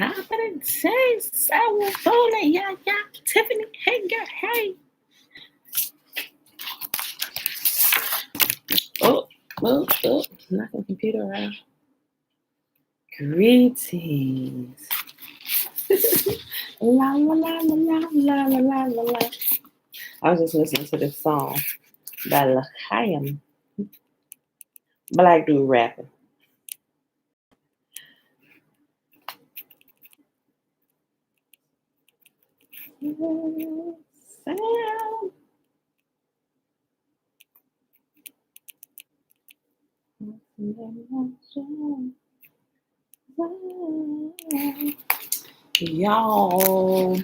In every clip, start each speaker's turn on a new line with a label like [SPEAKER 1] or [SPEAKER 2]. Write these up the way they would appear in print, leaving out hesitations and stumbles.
[SPEAKER 1] Confident says Sour Bowling. Yeah, Tiffany, hey girl, hey. Oh, knock the computer around. Greetings. La la la la la la la la la. I was just listening to this song by L'Chaim. Black dude rapping. Sound. Y'all,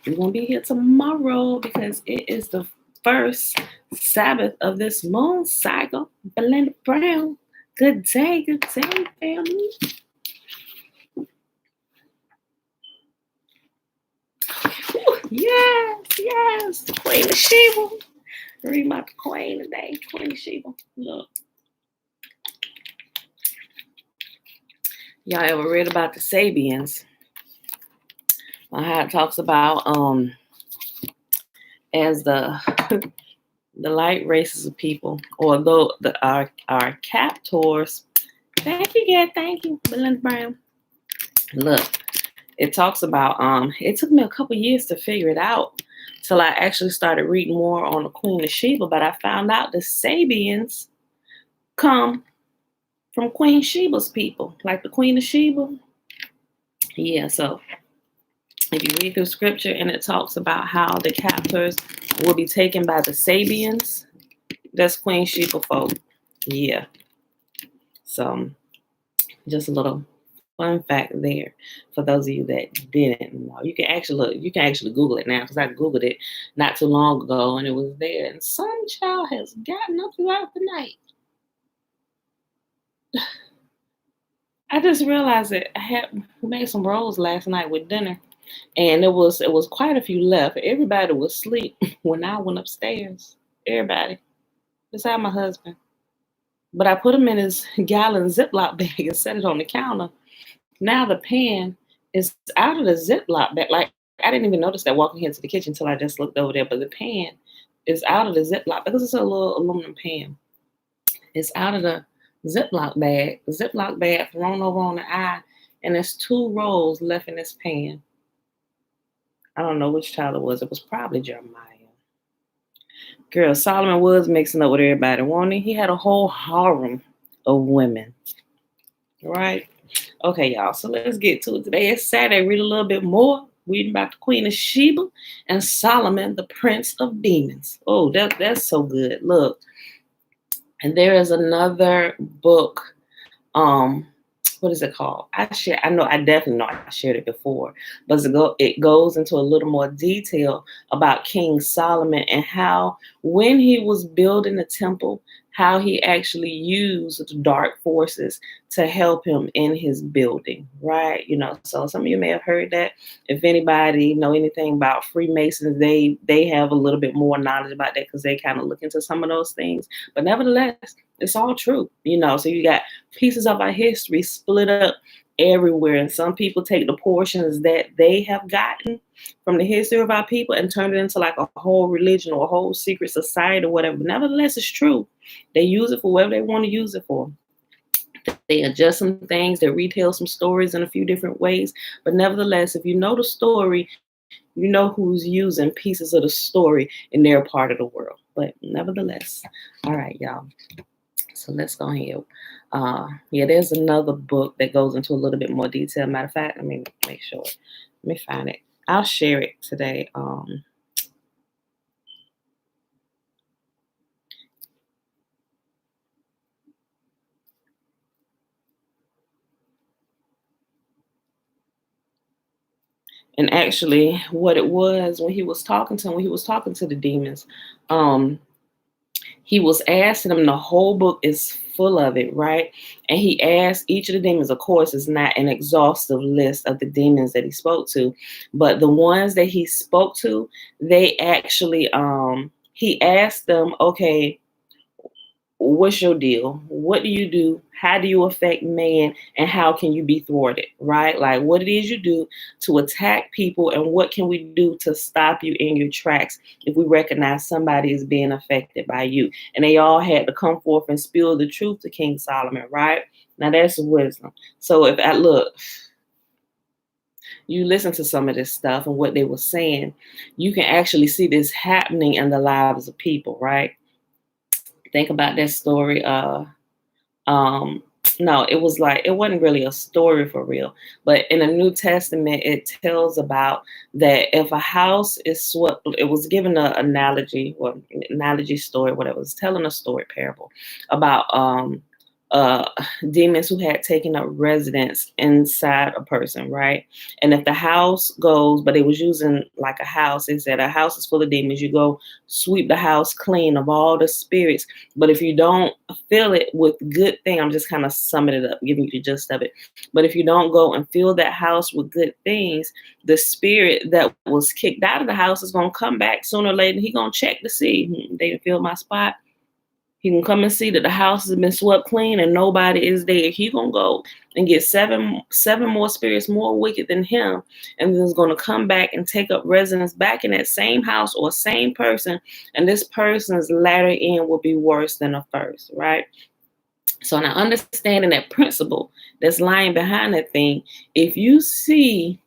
[SPEAKER 1] we're gonna be here tomorrow because it is the first Sabbath of this moon cycle. Belinda Brown, good day, family. Yes, the Queen of Sheba. Read about the Queen today, Queen of Sheba. Look. Y'all ever read about the Sabians? How it talks about as the light races of people, although our captors. Thank you, Belinda Brown. Look, it talks about it took me a couple years to figure it out till I actually started reading more on the Queen of Sheba, but I found out the Sabians come from Queen Sheba's people, like the Queen of Sheba. Yeah, so if you read through scripture and it talks about how the captors will be taken by the Sabians, that's Queen Sheba folk. Yeah. So just a little fun fact there for those of you that didn't know. You can actually Google it now because I Googled it not too long ago and it was there. And some child has gotten up throughout the night. I just realized that I had made some rolls last night with dinner, and it was quite a few left. Everybody was asleep when I went upstairs. Everybody, besides my husband. But I put them in his gallon Ziploc bag and set it on the counter. Now the pan is out of the Ziploc bag. Like I didn't even notice that walking into the kitchen until I just looked over there. But the pan is out of the Ziploc because it's a little aluminum pan. It's out of the Ziploc bag thrown over on the eye, and there's 2 rolls left in this pan. I don't know which child it was. It was probably Jeremiah. Girl, Solomon was mixing up with everybody, wasn't he? He had a whole harem of women. Right? Okay, y'all. So let's get to it. Today is Saturday. Read a little bit more. Reading about the Queen of Sheba and Solomon, the Prince of Demons. Oh, that's so good. Look. And there is another book. What is it called? I definitely know I shared it before, but it goes into a little more detail about King Solomon and how when he was building the temple, how he actually used the dark forces to help him in his building, right? So some of you may have heard that. If anybody know anything about Freemasons, they have a little bit more knowledge about that because they kind of look into some of those things. But nevertheless, it's all true, So you got pieces of our history split up everywhere, and some people take the portions that they have gotten from the history of our people and turn it into like a whole religion or a whole secret society or whatever. But nevertheless, it's true. They use it for whatever they want to use it for. They adjust some things, they retell some stories in a few different ways. But nevertheless, if you know the story, you know who's using pieces of the story in their part of the world. But nevertheless, all right, y'all. So let's go ahead. There's another book that goes into a little bit more detail. Matter of fact, let me make sure. Let me find it. I'll share it today. And actually, what it was when he was talking to the demons, he was asking them. The whole book is full of it, right? And he asked each of the demons. Of course, it's not an exhaustive list of the demons that he spoke to, but the ones that he spoke to, they actually he asked them, okay, what's your deal? What do you do? How do you affect man? And how can you be thwarted, right? Like what it is you do to attack people, and what can we do to stop you in your tracks if we recognize somebody is being affected by you? And they all had to come forth and spill the truth to King Solomon, right? Now that's wisdom. So if I look, you listen to some of this stuff and what they were saying, you can actually see this happening in the lives of people, right? Think about that story. Um, no, it was like it wasn't really a story for real, but in the New Testament, it tells about that if a house is swept, it was given an analogy or analogy story, whatever. It was telling a story parable about uh demons who had taken up residence inside a person, right? And if the house goes, but it was using like a house, it said a house is full of demons, you go sweep the house clean of all the spirits. But if you don't fill it with good thing, I'm just kind of summing it up, giving you the gist of it. But if you don't go and fill that house with good things, the spirit that was kicked out of the house is gonna come back sooner or later. He gonna check to see, they didn't fill my spot. He can come and see that the house has been swept clean and nobody is there. He gonna go and get seven more spirits more wicked than him, and then is gonna come back and take up residence back in that same house or same person, and this person's latter end will be worse than the first, right? So now understanding that principle that's lying behind that thing, if you see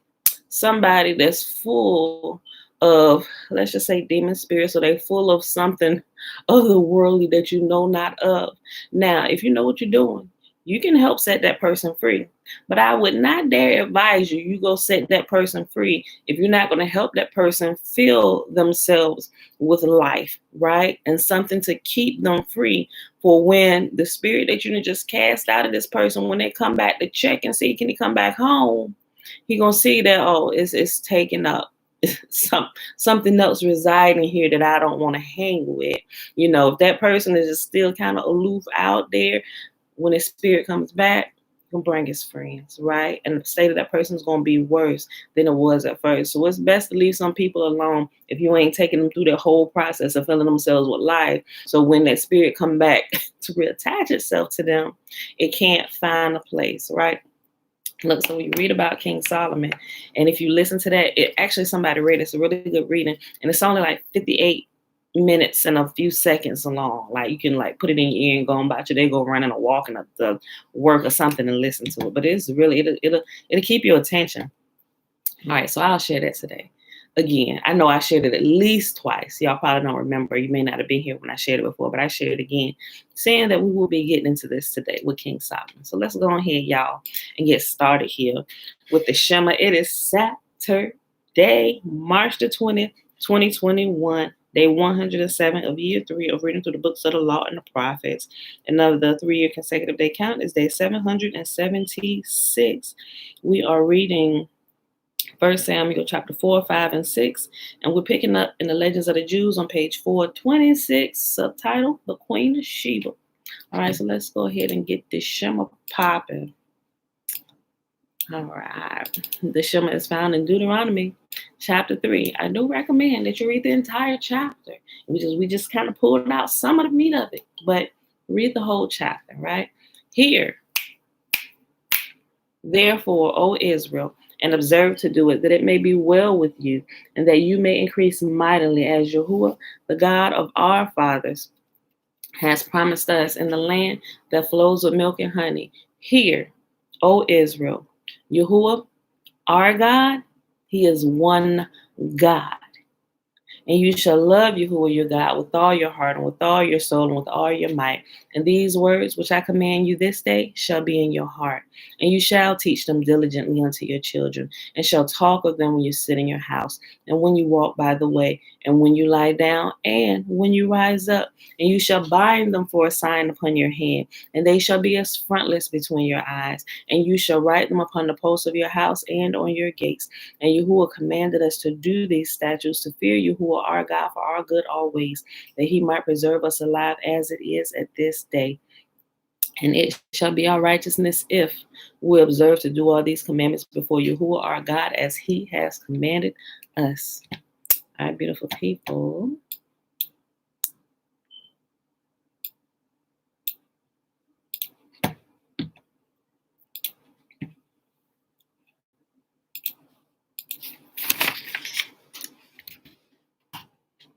[SPEAKER 1] somebody that's full of, let's just say, demon spirits, or they full of something otherworldly that you know not of. Now, if you know what you're doing, you can help set that person free. But I would not dare advise you go set that person free if you're not going to help that person fill themselves with life, right? And something to keep them free for when the spirit that you just cast out of this person, when they come back to check and see, can he come back home? He gonna see that, oh, it's taken up. Something else residing here that I don't want to hang with. If that person is just still kind of aloof out there, when his spirit comes back, he'll bring his friends, right? And the state of that person is gonna be worse than it was at first. So it's best to leave some people alone if you ain't taking them through the whole process of filling themselves with life. So when that spirit come back to reattach itself to them, it can't find a place, right? Look, so we read about King Solomon, and if you listen to that, it actually somebody read it's a really good reading, and it's only like 58 minutes and a few seconds long. Like you can like put it in your ear and go about your day, go running or walking up to work or something and listen to it. But it's really it'll keep your attention. All right, so I'll share that today. Again, I know I shared it at least twice. Y'all probably don't remember. You may not have been here when I shared it before, but I shared it again, saying that we will be getting into this today with King Solomon. So let's go ahead, y'all, and get started here with the Shema. It is Saturday, March the 20th, 2021, day 107 of year 3 of reading through the books of the law and the prophets. And of the 3-year consecutive day count is day 776. We are reading 1 Samuel chapter 4, 5, and 6. And we're picking up in the Legends of the Jews on page 426, subtitle, The Queen of Sheba. All right, so let's go ahead and get this Shema popping. All right. The Shema is found in Deuteronomy chapter 3. I do recommend that you read the entire chapter. We just kind of pulled out some of the meat of it, but read the whole chapter, right? Hear, therefore, O Israel, and observe to do it, that it may be well with you, and that you may increase mightily, as Yahuwah, the God of our fathers, has promised us in the land that flows with milk and honey. Hear, O Israel, Yahuwah, our God, he is one God. And you shall love Yahuwah your God with all your heart and with all your soul and with all your might. And these words which I command you this day shall be in your heart. And you shall teach them diligently unto your children, and shall talk of them when you sit in your house, and when you walk by the way, and when you lie down, and when you rise up. And you shall bind them for a sign upon your hand, and they shall be as frontlets between your eyes. And you shall write them upon the posts of your house and on your gates. And Yahuwah commanded us to do these statutes, to fear Yahuwah our God for our good always, that he might preserve us alive as it is at this day. And it shall be our righteousness if we observe to do all these commandments before Yahuwah our God as he has commanded us. All right, beautiful people.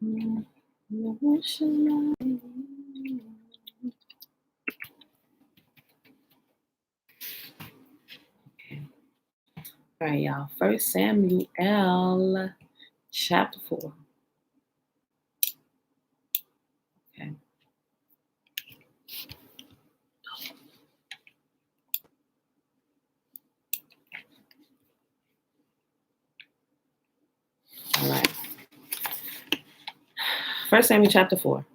[SPEAKER 1] All right, y'all. 1 Samuel chapter 4. Okay. All right. 1 Samuel chapter 4.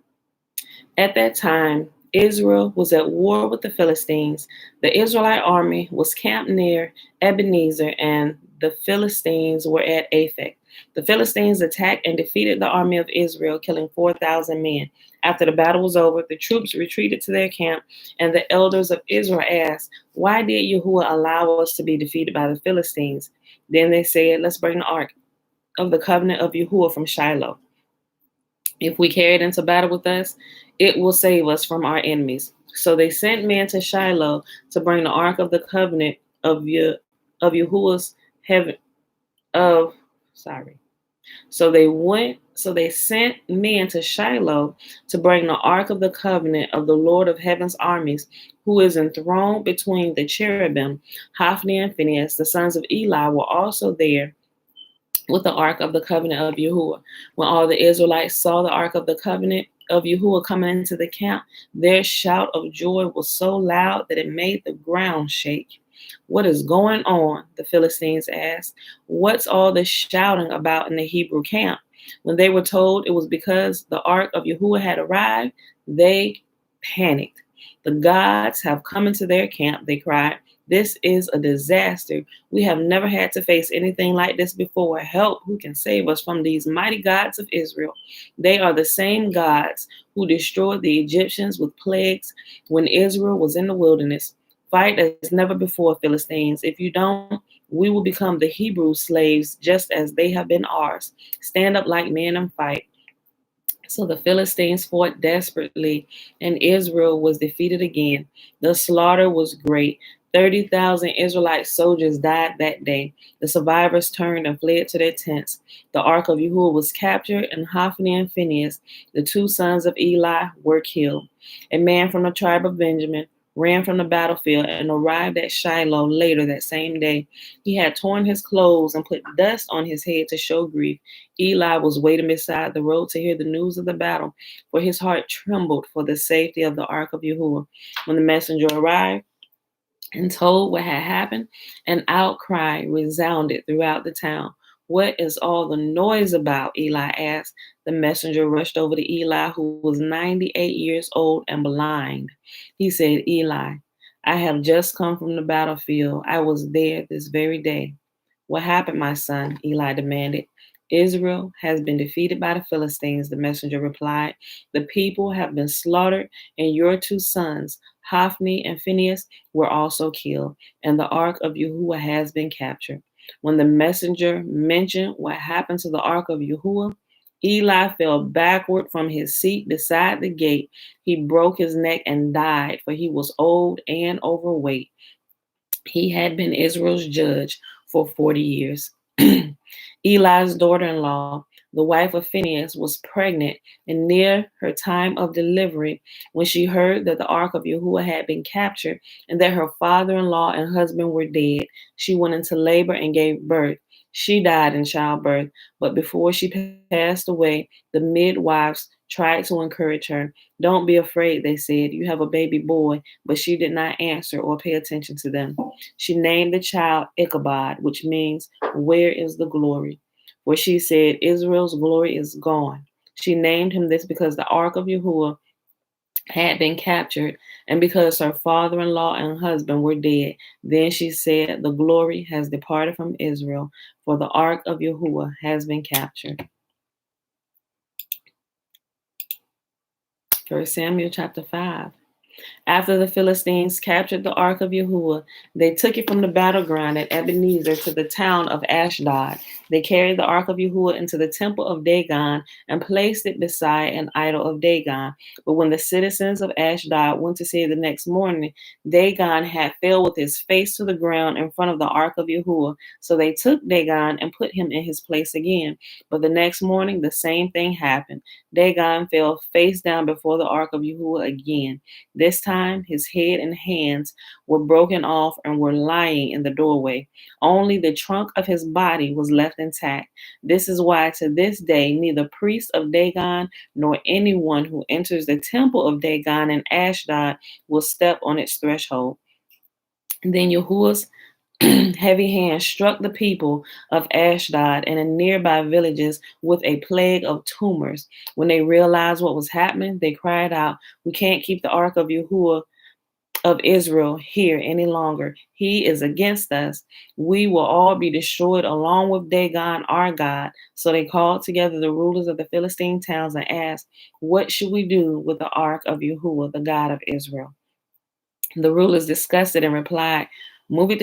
[SPEAKER 1] At that time, Israel was at war with the Philistines. The Israelite army was camped near Ebenezer, and the Philistines were at Aphek. The Philistines attacked and defeated the army of Israel, killing 4,000 men. After the battle was over, the troops retreated to their camp, and the elders of Israel asked, "Why did Yahuwah allow us to be defeated by the Philistines?" Then they said, "Let's bring the ark of the covenant of Yahuwah from Shiloh. If we carry it into battle with us, it will save us from our enemies." So they sent men to Shiloh to bring the ark of the covenant of Yahuwah's heaven of sorry. So they sent men to Shiloh to bring the ark of the covenant of the Lord of heaven's armies, who is enthroned between the cherubim. Hophni and Phinehas, the sons of Eli, were also there with the ark of the covenant of Yahuwah. When all the Israelites saw the ark of the covenant of Yahuwah coming into the camp, their shout of joy was so loud that it made the ground shake. "What is going on?" the Philistines asked. "What's all this shouting about in the Hebrew camp?" When they were told it was because the ark of Yahuwah had arrived, they panicked. "The gods have come into their camp," they cried. "This is a disaster. We have never had to face anything like this before. Help, who can save us from these mighty gods of Israel?" They are the same gods who destroyed the Egyptians with plagues when Israel was in the wilderness. Fight as never before, Philistines. If you don't, we will become the Hebrew slaves just as they have been ours. Stand up like men and fight. So the Philistines fought desperately, and Israel was defeated again. The slaughter was great. 30,000 Israelite soldiers died that day. The survivors turned and fled to their tents. The ark of Yahuwah was captured, and Hophni and Phinehas, the two sons of Eli, were killed. A man from the tribe of Benjamin ran from the battlefield and arrived at Shiloh later that same day. He had torn his clothes and put dust on his head to show grief. Eli was waiting beside the road to hear the news of the battle, for his heart trembled for the safety of the ark of Yahuwah. When the messenger arrived and told what had happened, an outcry resounded throughout the town. "What is all the noise about?" Eli asked. The messenger rushed over to Eli, who was 98 years old and blind. He said, "Eli, I have just come from the battlefield. I was there this very day." "What happened, my son?" Eli demanded. "Israel has been defeated by the Philistines," the messenger replied. "The people have been slaughtered, and your two sons, Hophni and Phinehas, were also killed, and the ark of Yahuwah has been captured." When the messenger mentioned what happened to the ark of Yahuwah, Eli fell backward from his seat beside the gate. He broke his neck and died, for he was old and overweight. He had been Israel's judge for 40 years. Eli's daughter-in-law, the wife of Phinehas, was pregnant and near her time of delivery when she heard that the ark of Yahuwah had been captured and that her father-in-law and husband were dead. She went into labor and gave birth. She died in childbirth, but before she passed away, the midwives tried to encourage her. "Don't be afraid," they said. "You have a baby boy." But she did not answer or pay attention to them. She named the child Ichabod, which means, "Where is the glory?" For she said, "Israel's glory is gone." She named him this because the ark of Yahuwah had been captured and because her father-in-law and husband were dead. Then she said, "The glory has departed from Israel, for the ark of Yahuwah has been captured." 1 Samuel chapter 5. After the Philistines captured the ark of Yahuwah, they took it from the battleground at Ebenezer to the town of Ashdod. They carried the ark of Yahuwah into the temple of Dagon and placed it beside an idol of Dagon. But when the citizens of Ashdod went to see it the next morning, Dagon had fell with his face to the ground in front of the ark of Yahuwah. So they took Dagon and put him in his place again. But the next morning, the same thing happened. Dagon fell face down before the ark of Yahuwah again. This time, his head and hands were broken off and were lying in the doorway. Only the trunk of his body was left intact. This is why to this day neither priest of Dagon nor anyone who enters the temple of Dagon in Ashdod will step on its threshold. Then Yahuwah's heavy hand struck the people of Ashdod and in nearby villages with a plague of tumors. When they realized what was happening, they cried out, "We can't keep the ark of Yahuwah of Israel here any longer. He is against us. We will all be destroyed along with Dagon, our God." So they called together the rulers of the Philistine towns and asked, "What should we do with the ark of Yahuwah, the God of Israel?" The rulers discussed it and replied, move it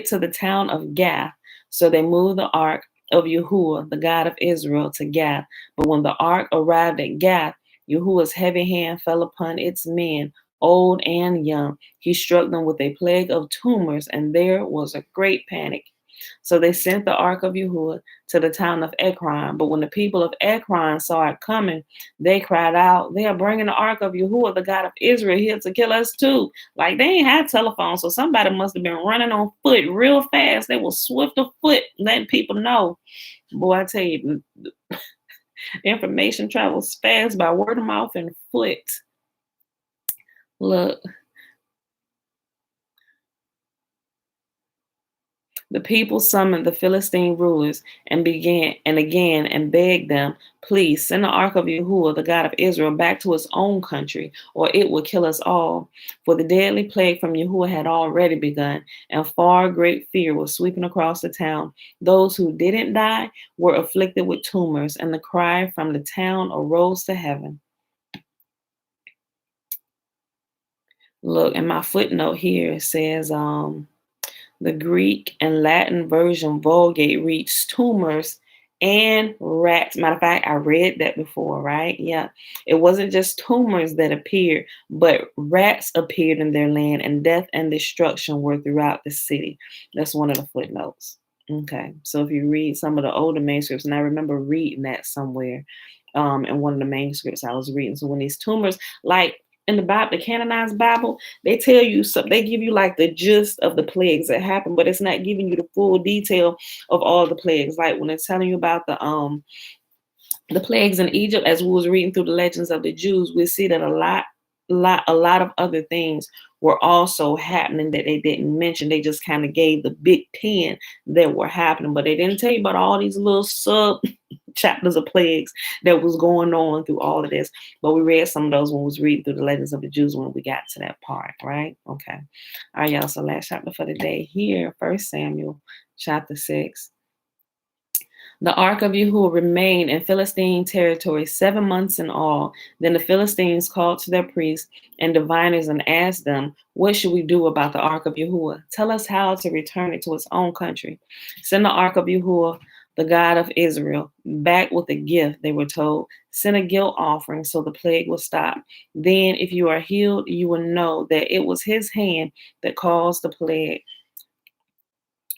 [SPEAKER 1] to the town of Gath." So they moved the ark of Yahuwah, the God of Israel, to Gath. But when the ark arrived at Gath, Yahuwah's heavy hand fell upon its men, old and young. He struck them with a plague of tumors, and there was a great panic. So they sent the ark of Yahuwah to the town of Ekron. But when the people of Ekron saw it coming, they cried out, "They are bringing the ark of Yahuwah, the God of Israel, here to kill us too." Like they ain't had telephones, so somebody must have been running on foot real fast. They were swift of foot, letting people know. Boy, I tell you, information travels fast by word of mouth and foot. Look. The people summoned the Philistine rulers and begged them, "Please send the ark of Yahuwah, the God of Israel, back to its own country, or it will kill us all." For the deadly plague from Yahuwah had already begun, and far great fear was sweeping across the town. Those who didn't die were afflicted with tumors, and the cry from the town arose to heaven. Look, in my footnote here, it says, the Greek and Latin version Vulgate reads tumors and rats. Matter of fact, I read that before, right? Yeah. It wasn't just tumors that appeared, but rats appeared in their land, and death and destruction were throughout the city. That's one of the footnotes. Okay. So if you read some of the older manuscripts, and I remember reading that somewhere in one of the manuscripts I was reading. So when these tumors, like in the Bible, the canonized Bible, they tell you something, they give you like the gist of the plagues that happened, but it's not giving you the full detail of all the plagues. Like when it's telling you about the plagues in Egypt, as we was reading through the legends of the Jews, we see that a lot of other things were also happening that they didn't mention. They just kind of gave the big 10 that were happening, but they didn't tell you about all these little sub chapters of plagues that was going on through all of this. But we read some of those when we was reading through the legends of the Jews when we got to that part, right? Okay. All right, y'all. So last chapter for the day here, 1 Samuel chapter 6. The ark of Yahuwah remained in Philistine territory 7 months in all. Then the Philistines called to their priests and diviners and asked them, "What should we do about the ark of Yahuwah? Tell us how to return it to its own country." "Send the ark of Yahuwah, the God of Israel, back with a gift," they were told. "Send a guilt offering so the plague will stop. Then if you are healed, you will know that it was his hand that caused the plague."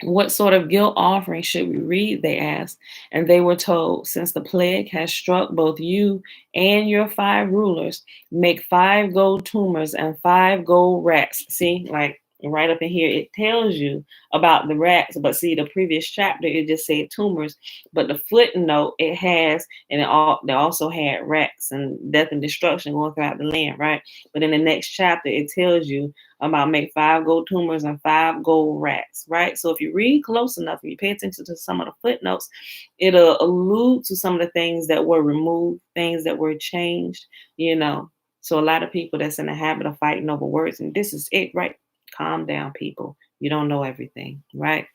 [SPEAKER 1] "What sort of guilt offering should we read?" they asked. And they were told, "Since the plague has struck both you and your 5 rulers, make 5 gold tumors and 5 gold rats." See, like right up in here, it tells you about the rats. But see, the previous chapter, it just said tumors. But the footnote, it has, and they also had rats and death and destruction going throughout the land, right? But in the next chapter, it tells you about make 5 gold tumors and 5 gold rats, right? So if you read close enough and you pay attention to some of the footnotes, it'll allude to some of the things that were removed, things that were changed, you know. So a lot of people that's in the habit of fighting over words, and this is it, right? Calm down, people. You don't know everything, right?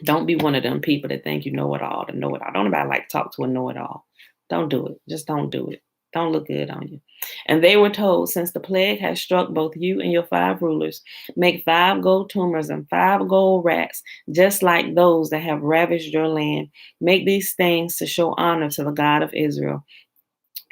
[SPEAKER 1] Don't be one of them people that think you know it all, to know it all. Don't nobody like talk to a know it all. Don't do it. Just don't do it. Don't look good on you. And they were told, since the plague has struck both you and your 5 rulers, make 5 gold tumors and 5 gold rats, just like those that have ravaged your land. Make these things to show honor to the God of Israel.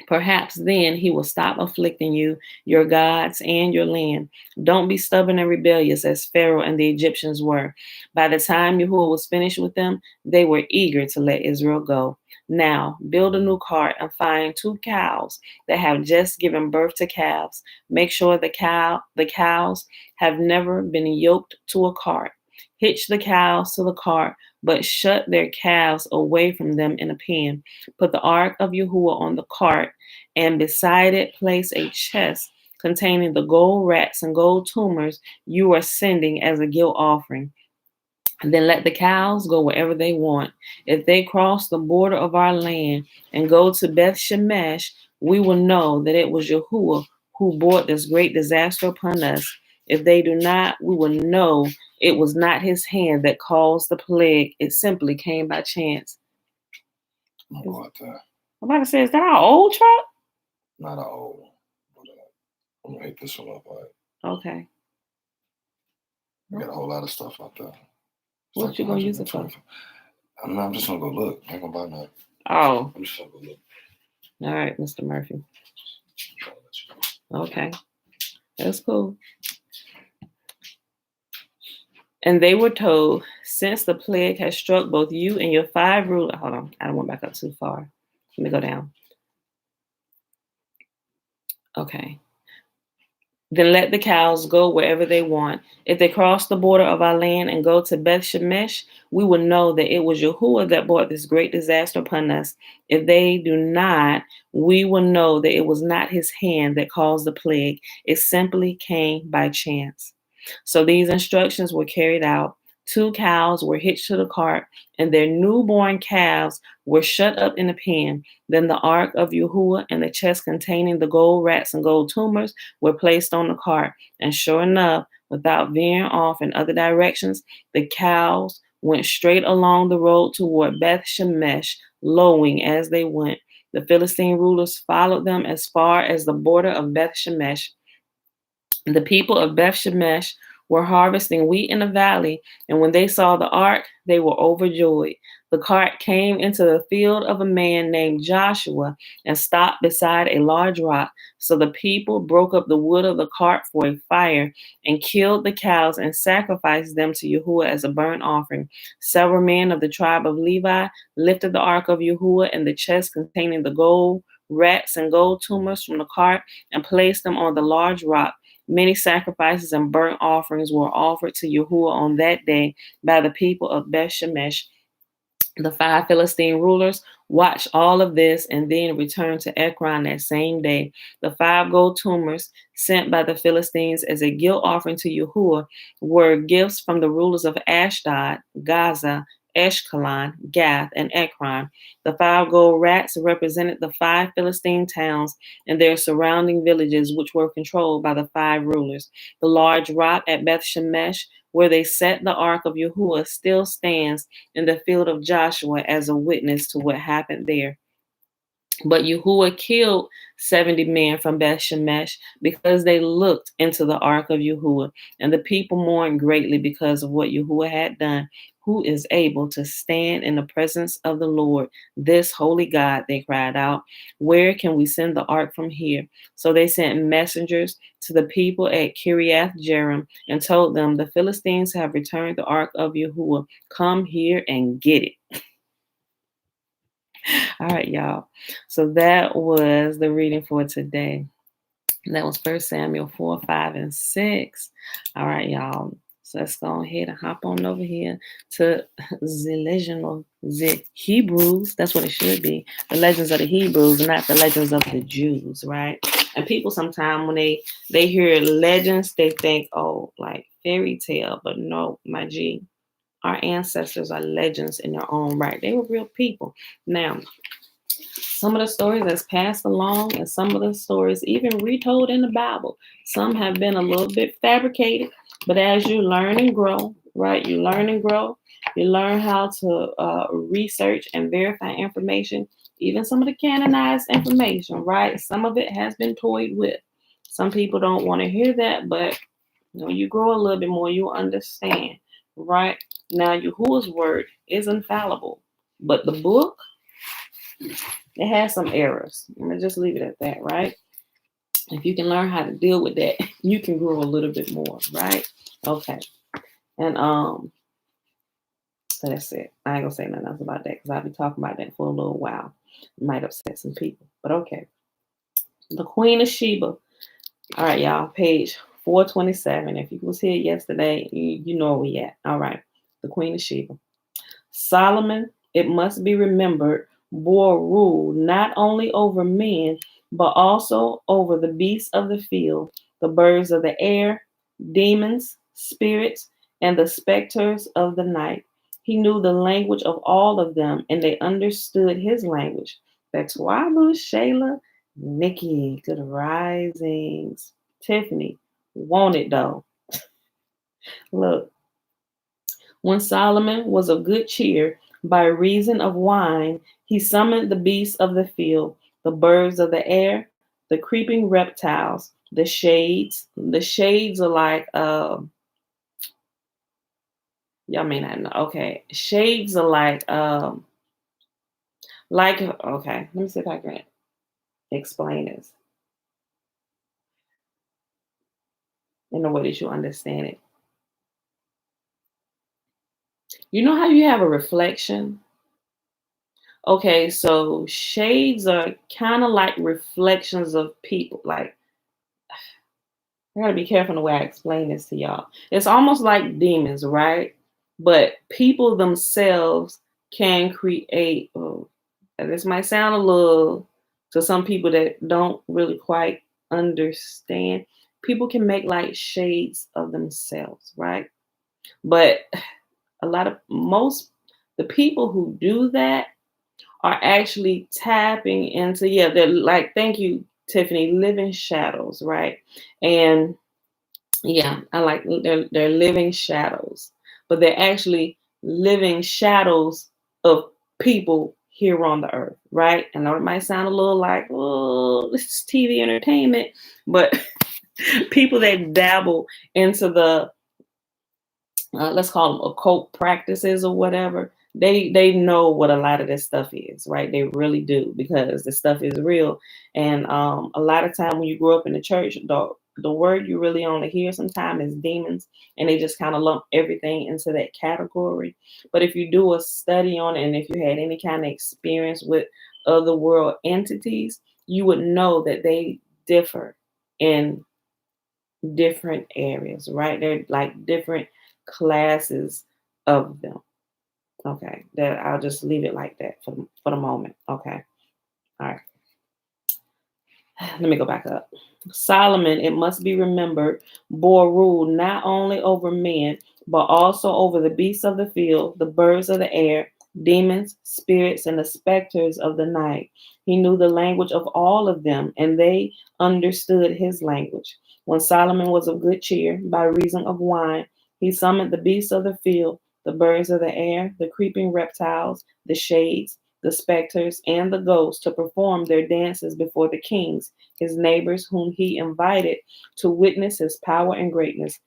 [SPEAKER 1] Perhaps then he will stop afflicting you, your gods, and your land. Don't be stubborn and rebellious as Pharaoh and the Egyptians were. By the time Yahuwah was finished with them, they were eager to let Israel go. Now, build a new cart and find 2 cows that have just given birth to calves. Make sure the cows have never been yoked to a cart. Hitch the cows to the cart, but shut their calves away from them in a pen. Put the ark of Yahuwah on the cart, and beside it place a chest containing the gold rats and gold tumors you are sending as a guilt offering. And then let the cows go wherever they want. If they cross the border of our land and go to Beth Shemesh, we will know that it was Yahuwah who brought this great disaster upon us. If they do not, we will know it was not his hand that caused the plague. It simply came by chance.
[SPEAKER 2] I'm
[SPEAKER 1] about to say, is that our old truck?
[SPEAKER 2] Not our old. I'm gonna hit this one up. All right.
[SPEAKER 1] Okay.
[SPEAKER 2] We got a whole lot of stuff out there.
[SPEAKER 1] What you gonna use it for?
[SPEAKER 2] I'm just gonna go look. I ain't gonna buy nothing.
[SPEAKER 1] Oh.
[SPEAKER 2] I'm just gonna go look.
[SPEAKER 1] All right, Mr. Murphy. Okay. That's cool. And they were told, since the plague has struck both you and your 5 rulers. Hold on, I don't want back up too far. Let me go down. Okay. Then let the cows go wherever they want. If they cross the border of our land and go to Beth Shemesh, we will know that it was Yahuwah that brought this great disaster upon us. If they do not, we will know that it was not his hand that caused the plague. It simply came by chance. So these instructions were carried out. 2 cows were hitched to the cart, and their newborn calves were shut up in a pen. Then the ark of Yahuwah and the chest containing the gold rats and gold tumors were placed on the cart. And sure enough, without veering off in other directions, the cows went straight along the road toward Beth Shemesh, lowing as they went. The Philistine rulers followed them as far as the border of Beth Shemesh. The people of Beth Shemesh were harvesting wheat in the valley, and when they saw the ark, they were overjoyed. The cart came into the field of a man named Joshua and stopped beside a large rock. So the people broke up the wood of the cart for a fire and killed the cows and sacrificed them to Yahuwah as a burnt offering. Several men of the tribe of Levi lifted the ark of Yahuwah and the chest containing the gold rats and gold tumors from the cart and placed them on the large rock. Many sacrifices and burnt offerings were offered to Yahuwah on that day by the people of Beth Shemesh. The 5 Philistine rulers watched all of this and then returned to Ekron that same day. The 5 gold tumors sent by the Philistines as a guilt offering to Yahuwah were gifts from the rulers of Ashdod, Gaza, Ashkelon, Gath, and Ekron. The 5 gold rats represented the 5 Philistine towns and their surrounding villages, which were controlled by the 5 rulers. The large rock at Beth Shemesh, where they set the ark of Yahuwah, still stands in the field of Joshua as a witness to what happened there. But Yahuwah killed 70 men from Beth Shemesh because they looked into the ark of Yahuwah, and the people mourned greatly because of what Yahuwah had done. Who is able to stand in the presence of the Lord, this holy God? They cried out. Where can we send the ark from here? So they sent messengers to the people at Kiriath Jearim and told them, the Philistines have returned the ark of Yahuwah. Come here and get it. All right, y'all. So that was the reading for today. That was 1 Samuel 4, 5, and 6. All right, y'all. So let's go ahead and hop on over here to the legend of the Hebrews. That's what it should be. The legends of the Hebrews, not the legends of the Jews, right? And people sometimes when they hear legends, they think, oh, like fairy tale. But no, my G, our ancestors are legends in their own right. They were real people. Now, some of the stories that's passed along and some of the stories even retold in the Bible, some have been a little bit fabricated, but as you learn and grow, right, you learn and grow, you learn how to research and verify information, Even some of the canonized information, right? Some of it has been toyed with. Some people don't want to hear that, but when you grow a little bit more, you understand, right? Now, Yahuwah's word is infallible, but the book, it has some errors. I'm gonna just leave it at that, right? If you can learn how to deal with that, you can grow a little bit more, right? Okay. And so that's it. I ain't gonna say nothing else about that because I'll be talking about that for a little while. It might upset some people, but okay. The Queen of Sheba. All right, y'all. Page 427. If you was here yesterday, you know where we at. All right. The Queen of Sheba. Solomon, it must be remembered, bore rule not only over men, but also over the beasts of the field, the birds of the air, demons, spirits, and the specters of the night. He knew the language of all of them, and they understood his language. That's why, little Shayla, Nikki, good risings. Tiffany, want it though. Look, when Solomon was of good cheer, by reason of wine, he summoned the beasts of the field, the birds of the air, the creeping reptiles, the shades. The shades are like, y'all may not know. Okay, shades are like, okay. Let me see if I can explain this in a way that you understand it. You know how you have a reflection? Okay, so shades are kind of like reflections of people. Like, I gotta be careful the way I explain this to y'all. It's almost like demons, right? But people themselves can create. Oh, this might sound a little to some people that don't really quite understand. People can make like shades of themselves, right? But a lot of most the people who do that are actually tapping into, yeah, they're like, thank you, Tiffany, living shadows, right? And yeah, I like they're living shadows, but they're actually living shadows of people here on the earth, right? I know it might sound a little like, oh, this is TV entertainment, but people that dabble into the let's call them occult practices or whatever, they know what a lot of this stuff is, right? They really do, because the stuff is real. And a lot of time when you grow up in the church, the word you really only hear sometimes is demons, and they just kind of lump everything into that category. But if you do a study on it, and if you had any kind of experience with other world entities, you would know that they differ in different areas, right? They're like different classes of them. Okay, that I'll just leave it like that for the moment. Okay, all right. Let me go back up. Solomon, it must be remembered, bore rule not only over men, but also over the beasts of the field, the birds of the air, demons, spirits, and the specters of the night. He knew the language of all of them, and they understood his language. When Solomon was of good cheer, by reason of wine, he summoned the beasts of the field, the birds of the air, the creeping reptiles, the shades, the specters, and the ghosts to perform their dances before the kings, his neighbors, whom he invited to witness his power and greatness.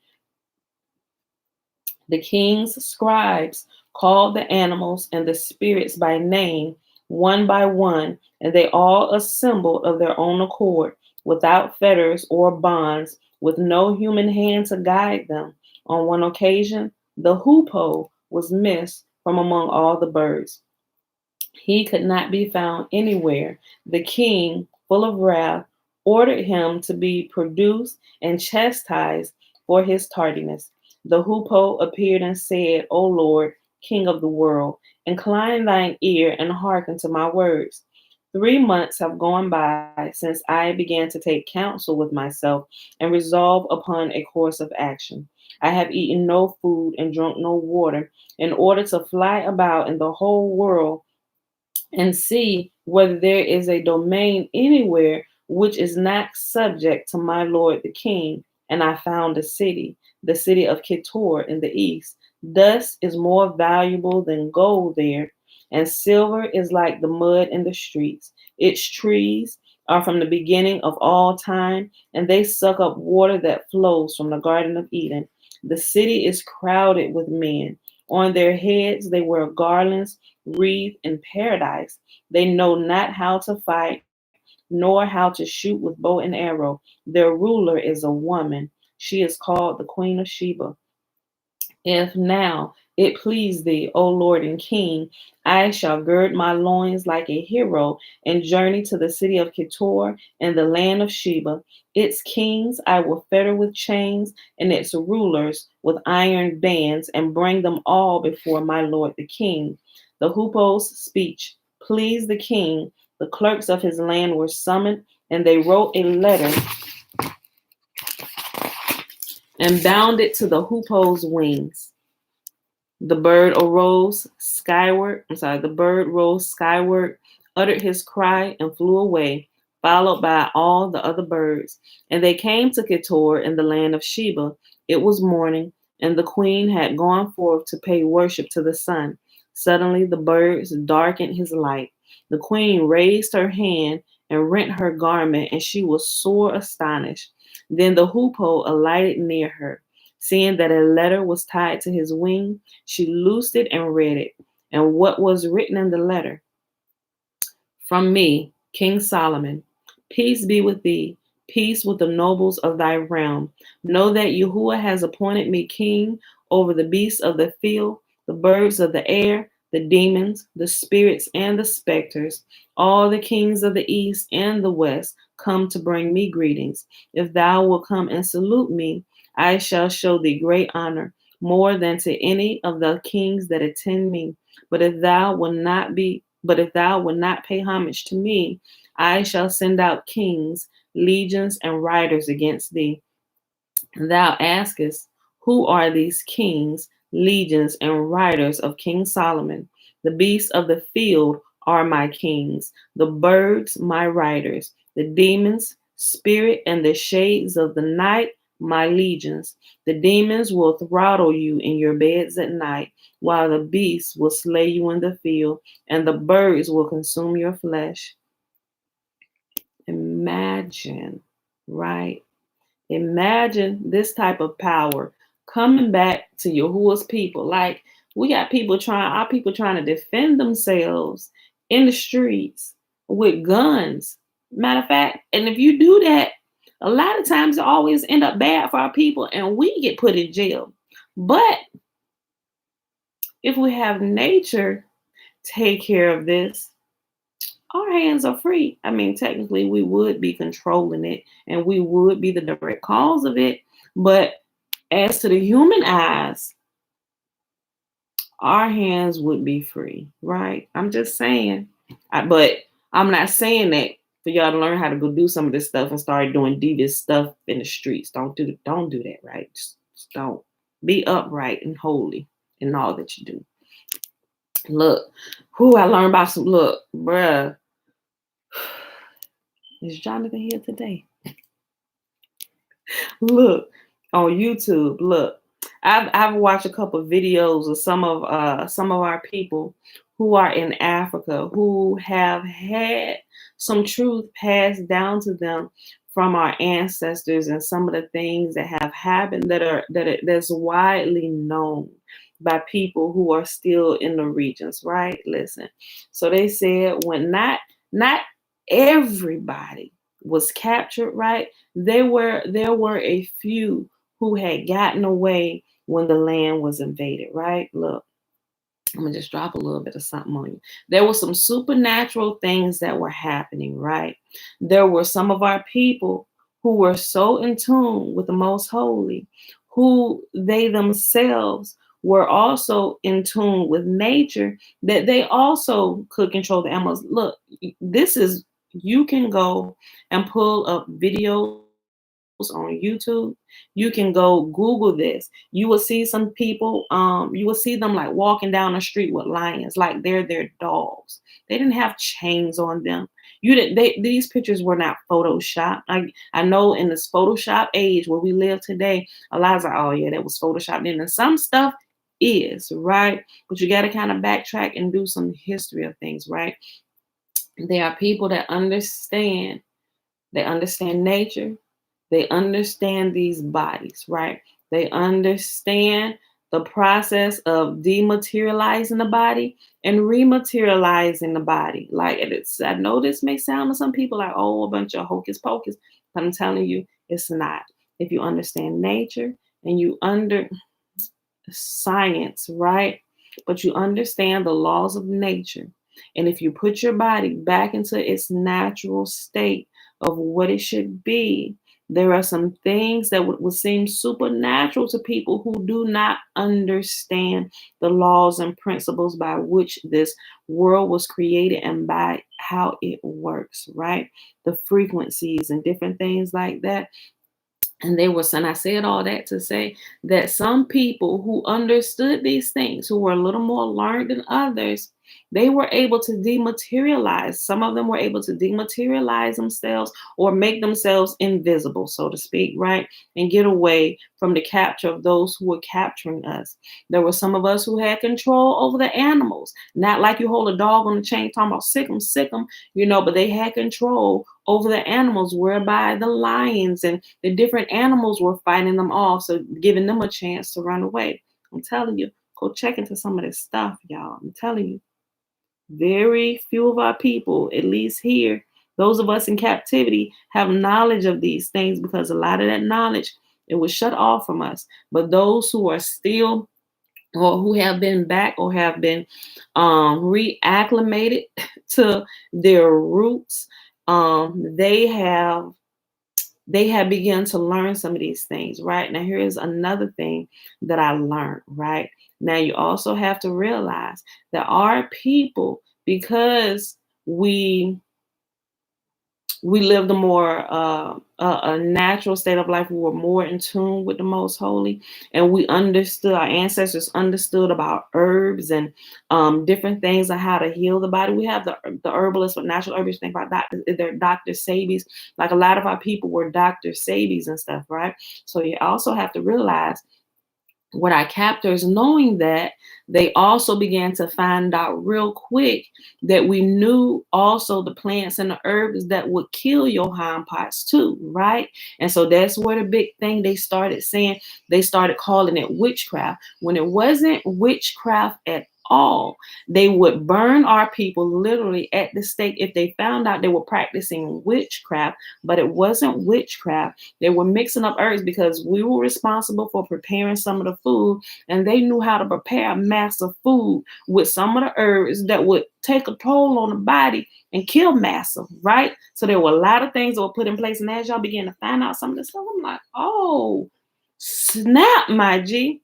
[SPEAKER 1] The king's scribes called the animals and the spirits by name, one by one, and they all assembled of their own accord, without fetters or bonds, with no human hand to guide them. On one occasion, the hoopoe was missed from among all the birds. He could not be found anywhere. The king, full of wrath, ordered him to be produced and chastised for his tardiness. The hoopoe appeared and said, O Lord, King of the world, incline thine ear and hearken to my words. 3 months have gone by since I began to take counsel with myself and resolve upon a course of action. I have eaten no food and drunk no water in order to fly about in the whole world and see whether there is a domain anywhere which is not subject to my lord the king. And I found a city, the city of Kitor in the east. Dust is more valuable than gold there, and silver is like the mud in the streets. Its trees are from the beginning of all time, and they suck up water that flows from the Garden of Eden. The city is crowded with men. On their heads they wear garlands wreathed in paradise. They know not how to fight, nor how to shoot with bow and arrow. Their ruler is a woman. She is called the Queen of Sheba. If now it please thee, O Lord and King, I shall gird my loins like a hero and journey to the city of Ketor and the land of Sheba. Its kings I will fetter with chains, and its rulers with iron bands, and bring them all before my Lord the King. The Hupo's speech pleased the king. The clerks of his land were summoned, and they wrote a letter and bound it to the Hupo's wings. The bird rose skyward, uttered his cry, and flew away, followed by all the other birds. And they came to Ketor in the land of Sheba. It was morning, and the queen had gone forth to pay worship to the sun. Suddenly the birds darkened his light. The queen raised her hand and rent her garment, and she was sore astonished. Then the hoopoe alighted near her. Seeing that a letter was tied to his wing, she loosed it and read it. And what was written in the letter? From me, King Solomon, peace be with thee, peace with the nobles of thy realm. Know that Yahuwah has appointed me king over the beasts of the field, the birds of the air, the demons, the spirits, and the specters. All the kings of the east and the west come to bring me greetings. If thou wilt come and salute me, I shall show thee great honor, more than to any of the kings that attend me. But if thou wilt not pay homage to me, I shall send out kings, legions, and riders against thee. Thou askest, who are these kings, legions, and riders of King Solomon? The beasts of the field are my kings, the birds my riders, the demons, spirit, and the shades of the night my legions. The demons will throttle you in your beds at night, while the beasts will slay you in the field, and the birds will consume your flesh. Imagine, right? Imagine this type of power coming back to Yahuwah's people. Like our people trying to defend themselves in the streets with guns. Matter of fact, and if you do that, a lot of times it always end up bad for our people and we get put in jail. But if we have nature take care of this, our hands are free. I mean, technically, we would be controlling it and we would be the direct cause of it. But as to the human eyes, our hands would be free, right? I'm just saying. But I'm not saying that for y'all to learn how to go do some of this stuff and start doing devious stuff in the streets. Don't do that, right? Just don't. Be upright and holy in all that you do. Look, I learned about some. Look, bruh. Is Jonathan here today? Look on YouTube. Look, I've watched a couple of videos of some of our people who are in Africa who have had some truth passed down to them from our ancestors, and some of the things that have happened that's widely known by people who are still in the regions, right? Listen. So they said when not everybody was captured, right? There were a few who had gotten away when the land was invaded, right? Look, I'm gonna just drop a little bit of something on you. There were some supernatural things that were happening, right? There were some of our people who were so in tune with the Most Holy, who they themselves were also in tune with nature, that they also could control the animals. Look, you can go and pull up videos on YouTube. You can go Google this. You will see some people, you will see them like walking down the street with lions, like they're their dogs. They didn't have chains on them. These pictures were not photoshopped. I know in this Photoshop age where we live today, a lot of like, oh yeah, that was photoshopped in. And some stuff is, right? But you got to kind of backtrack and do some history of things, right? There are people that understand. They understand nature. They understand these bodies, right? They understand the process of dematerializing the body and rematerializing the body. Like I know this may sound to some people like, oh, a bunch of hocus pocus, but I'm telling you, it's not. If you understand nature and you science, right? But you understand the laws of nature. And if you put your body back into its natural state of what it should be, there are some things that would seem supernatural to people who do not understand the laws and principles by which this world was created and by how it works, right? The frequencies and different things like that. And I said all that to say that some people who understood these things, who were a little more learned than others, they were able to dematerialize. Some of them were able to dematerialize themselves or make themselves invisible, so to speak, right? And get away from the capture of those who were capturing us. There were some of us who had control over the animals, not like you hold a dog on the chain talking about sick 'em, but they had control over the animals, whereby the lions and the different animals were fighting them off, so giving them a chance to run away. I'm telling you, go check into some of this stuff, y'all. I'm telling you, very few of our people, at least here, those of us in captivity, have knowledge of these things because a lot of that knowledge, it was shut off from us. But those who are still or who have been back or have been reacclimated to their roots, they have begun to learn some of these things, right? Now, here's another thing that I learned, right? Now, you also have to realize that our people, because we lived a more a natural state of life. We were more in tune with the Most Holy, and we understood. Our ancestors understood about herbs and different things on how to heal the body. We have the herbalists, but natural herbalists. Think about doctors. They're Dr. Sabies. Like a lot of our people were Dr. Sabies and stuff, right? So you also have to realize what our captors, knowing that, they also began to find out real quick that we knew also the plants and the herbs that would kill your hind parts too, right? And so that's where the big thing they started saying, they started calling it witchcraft, when it wasn't witchcraft at all. They would burn our people literally at the stake if they found out they were practicing witchcraft, but it wasn't witchcraft. They were mixing up herbs because we were responsible for preparing some of the food, and they knew how to prepare massive food with some of the herbs that would take a toll on the body and kill massive, right? So there were a lot of things that were put in place, and as y'all begin to find out some of this stuff, I'm like, oh, snap, my G.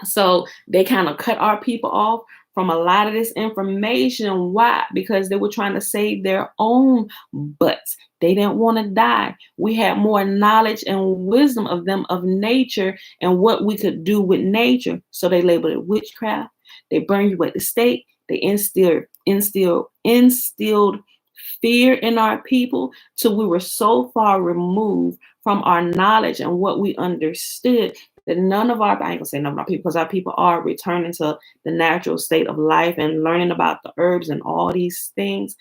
[SPEAKER 1] So they kind of cut our people off from a lot of this information. Why? Because they were trying to save their own butts. They didn't want to die. We had more knowledge and wisdom of them, of nature, and what we could do with nature. So they labeled it witchcraft. They burn you at the stake. They instilled fear in our people till we were so far removed from our knowledge and what we understood that none of our, I ain't gonna say none of our people, because our people are returning to the natural state of life and learning about the herbs and all these things,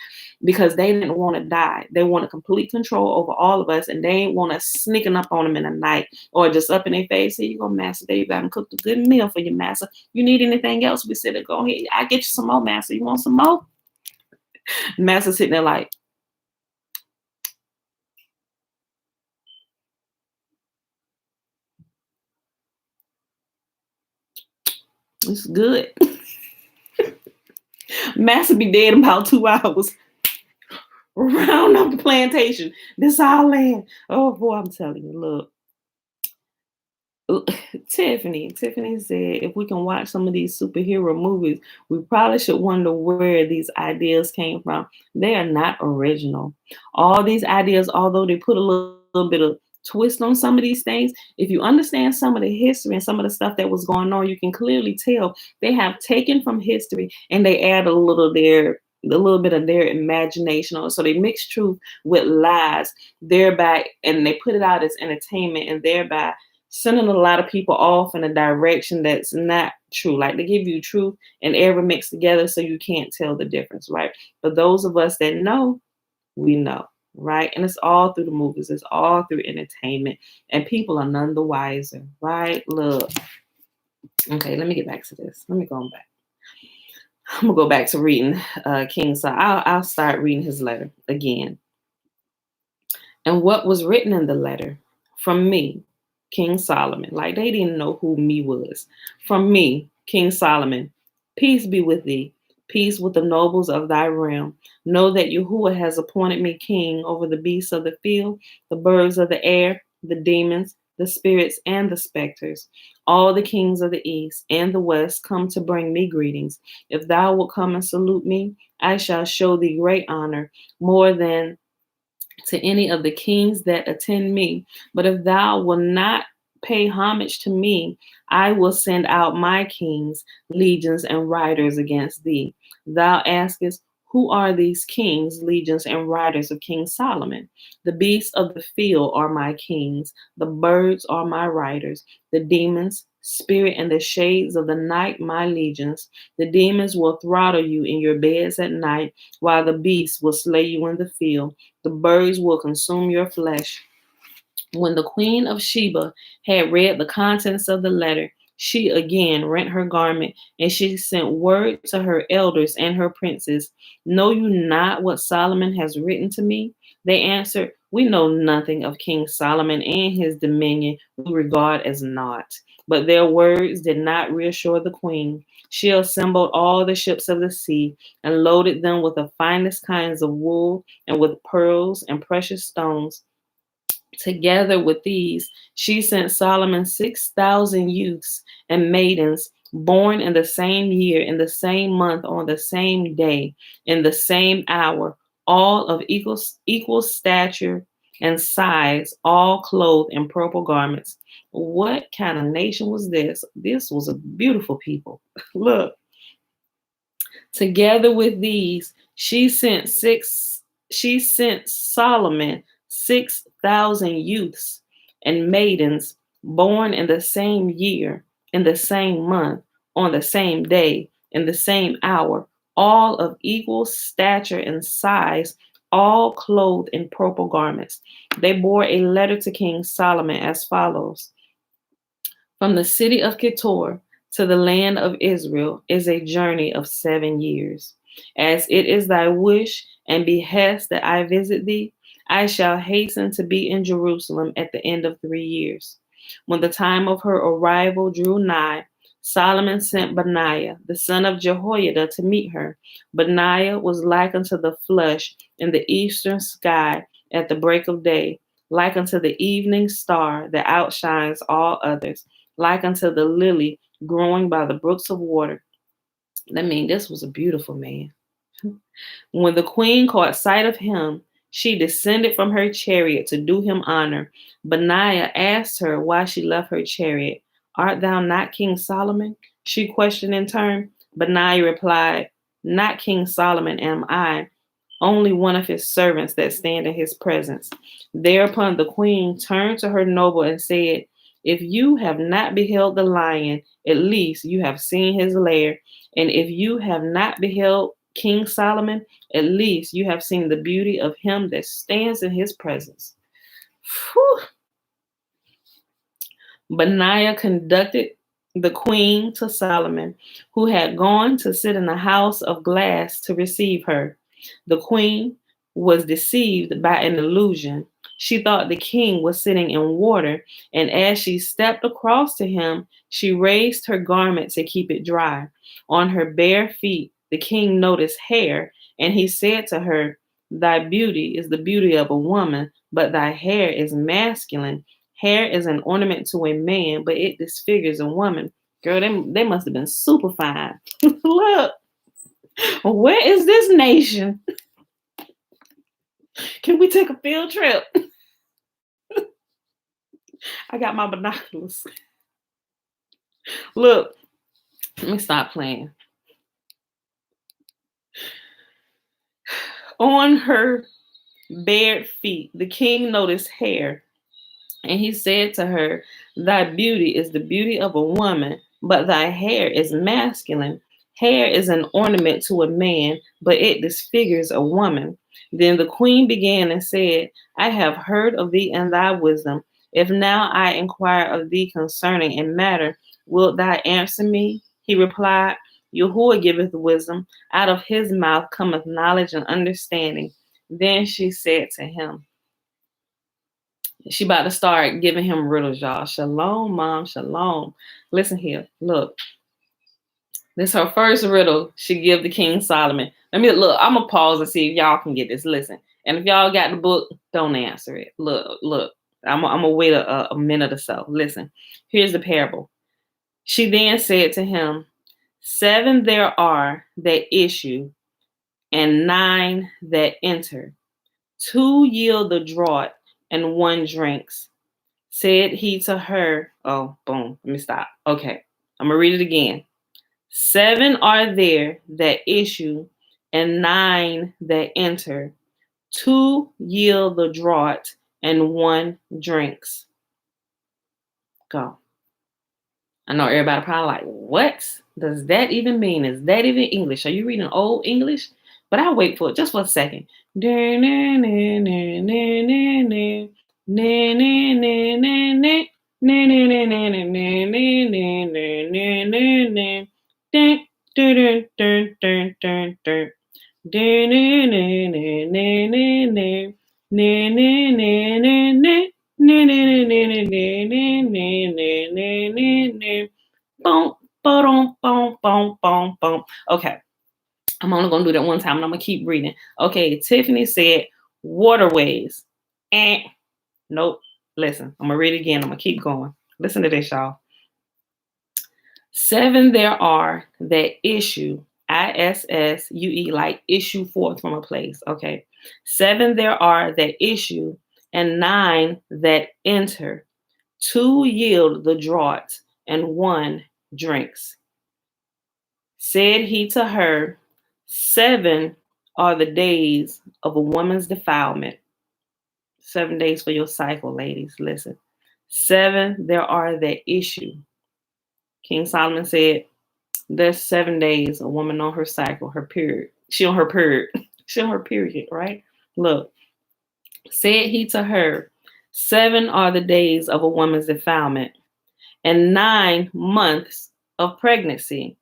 [SPEAKER 1] because they didn't want to die. They wanted complete control over all of us, and they ain't want us sneaking up on them in the night or just up in their face. Here you go, master. There you got and cooked a good meal for you, master. You need anything else? We said, go ahead. I get you some more, master. You want some more? Master sitting there like, it's good. Master be dead in about 2 hours. Round up the plantation. This our land. Oh boy, I'm telling you, look. Tiffany said if we can watch some of these superhero movies, we probably should wonder where these ideas came from. They are not original. All these ideas, although they put a little bit of twist on some of these things, if you understand some of the history and some of the stuff that was going on, you can clearly tell they have taken from history and they add a little bit of their imagination on. So they mix truth with lies, thereby, and they put it out as entertainment, and thereby sending a lot of people off in a direction that's not true. Like they give you truth and error mixed together so you can't tell the difference, right? But those of us that know, we know, right? And it's all through the movies, it's all through entertainment, and people are none the wiser, right? Look, okay, let me get back to this. Let me go back. I'm gonna go back to reading King Saul. I'll start reading his letter again. And what was written in the letter from me, King Solomon, like they didn't know who me was. From me, King Solomon, peace be with thee, peace with the nobles of thy realm. Know that Yahuwah has appointed me king over the beasts of the field, the birds of the air, the demons, the spirits, and the specters. All the kings of the east and the west come to bring me greetings. If thou wilt come and salute me, I shall show thee great honor, more than to any of the kings that attend me. But if thou wilt not pay homage to me, I will send out my kings, legions, and riders against thee. Thou askest, who are these kings, legions, and riders of King Solomon? The beasts of the field are my kings, the birds are my riders, the demons, spirit, and the shades of the night my legions. The demons will throttle you in your beds at night, while the beasts will slay you in the field. The birds will consume your flesh. When the queen of Sheba had read the contents of the letter, she again rent her garment, and she sent word to her elders and her princes. Know you not what Solomon has written to me? They answered, we know nothing of King Solomon and his dominion we regard as naught. But their words did not reassure the queen. She assembled all the ships of the sea and loaded them with the finest kinds of wool and with pearls and precious stones. Together with these, she sent Solomon 6,000 youths and maidens born in the same year, in the same month, on the same day, in the same hour, all of equal stature and size, all clothed in purple garments. What kind of nation was this? This was a beautiful people. Look, together with these, she sent Solomon 6,000 youths and maidens born in the same year, in the same month, on the same day, in the same hour, all of equal stature and size, all clothed in purple garments. They bore a letter to King Solomon as follows. From the city of Ketor to the land of Israel is a journey of 7 years. As it is thy wish and behest that I visit thee, I shall hasten to be in Jerusalem at the end of 3 years. When the time of her arrival drew nigh, Solomon sent Benaiah, the son of Jehoiada, to meet her. Benaiah was like unto the flush in the eastern sky at the break of day, like unto the evening star that outshines all others, like unto the lily growing by the brooks of water. I mean, this was a beautiful man. When the queen caught sight of him, she descended from her chariot to do him honor. Benaiah asked her why she left her chariot. Art thou not King Solomon? She questioned in turn. Benaiah replied, not King Solomon am I, only one of his servants that stand in his presence. Thereupon the queen turned to her noble and said, if you have not beheld the lion, at least you have seen his lair. And if you have not beheld King Solomon, at least you have seen the beauty of him that stands in his presence. Whew. Benaiah conducted the queen to Solomon, who had gone to sit in a house of glass to receive her. The queen was deceived by an illusion. She thought the king was sitting in water, and as she stepped across to him, she raised her garment to keep it dry. On her bare feet, the king noticed hair, and he said to her, thy beauty is the beauty of a woman, but thy hair is masculine. Hair is an ornament to a man, but it disfigures a woman. Girl, they must have been super fine. Look, where is this nation? Can we take a field trip? I got my binoculars. Look, let me stop playing. On her bared feet, the king noticed hair, and he said to her, thy beauty is the beauty of a woman, but thy hair is masculine. Hair is an ornament to a man, but it disfigures a woman. Then the queen began and said, I have heard of thee and thy wisdom. If now I inquire of thee concerning a matter, wilt thou answer me? He replied, Yahuwah giveth wisdom. Out of his mouth cometh knowledge and understanding. Then she said to him, she about to start giving him riddles, y'all. Shalom, mom, shalom. Listen here, look. This is her first riddle she give to King Solomon. Let me look. I'm gonna pause and see if y'all can get this. Listen, and if y'all got the book, don't answer it. Look. I'm gonna wait a minute or so. Listen. Here's the parable. She then said to him, 7 there are that issue, and 9 that enter. 2 yield the draught, and 1 drinks. Said he to her, oh, boom. Let me stop. Okay, I'm gonna read it again. 7 are there that issue, and 9 that enter. 2 yield the draught, and 1 drinks. Go. I know everybody probably like, what does that even mean? Is that even English? Are you reading old English? But I'll wait for it just for a second. Okay, I'm only gonna do that one time and I'm gonna keep reading. Okay, Tiffany said waterways. Nope. Listen, I'm gonna read it again. I'm gonna keep going. Listen to this, y'all. 7 there are that issue, ISSUE, like issue forth from a place. Okay. 7 there are that issue, and 9 that enter. 2 yield the draught, and 1 drinks. Said he to her, 7 are the days of a woman's defilement. 7 days for your cycle, ladies. Listen. 7 there are that issue. King Solomon said, there's 7 days a woman on her cycle, her period. She on her period. She on her period, right? Look. Said he to her, 7 are the days of a woman's defilement, and 9 months of pregnancy.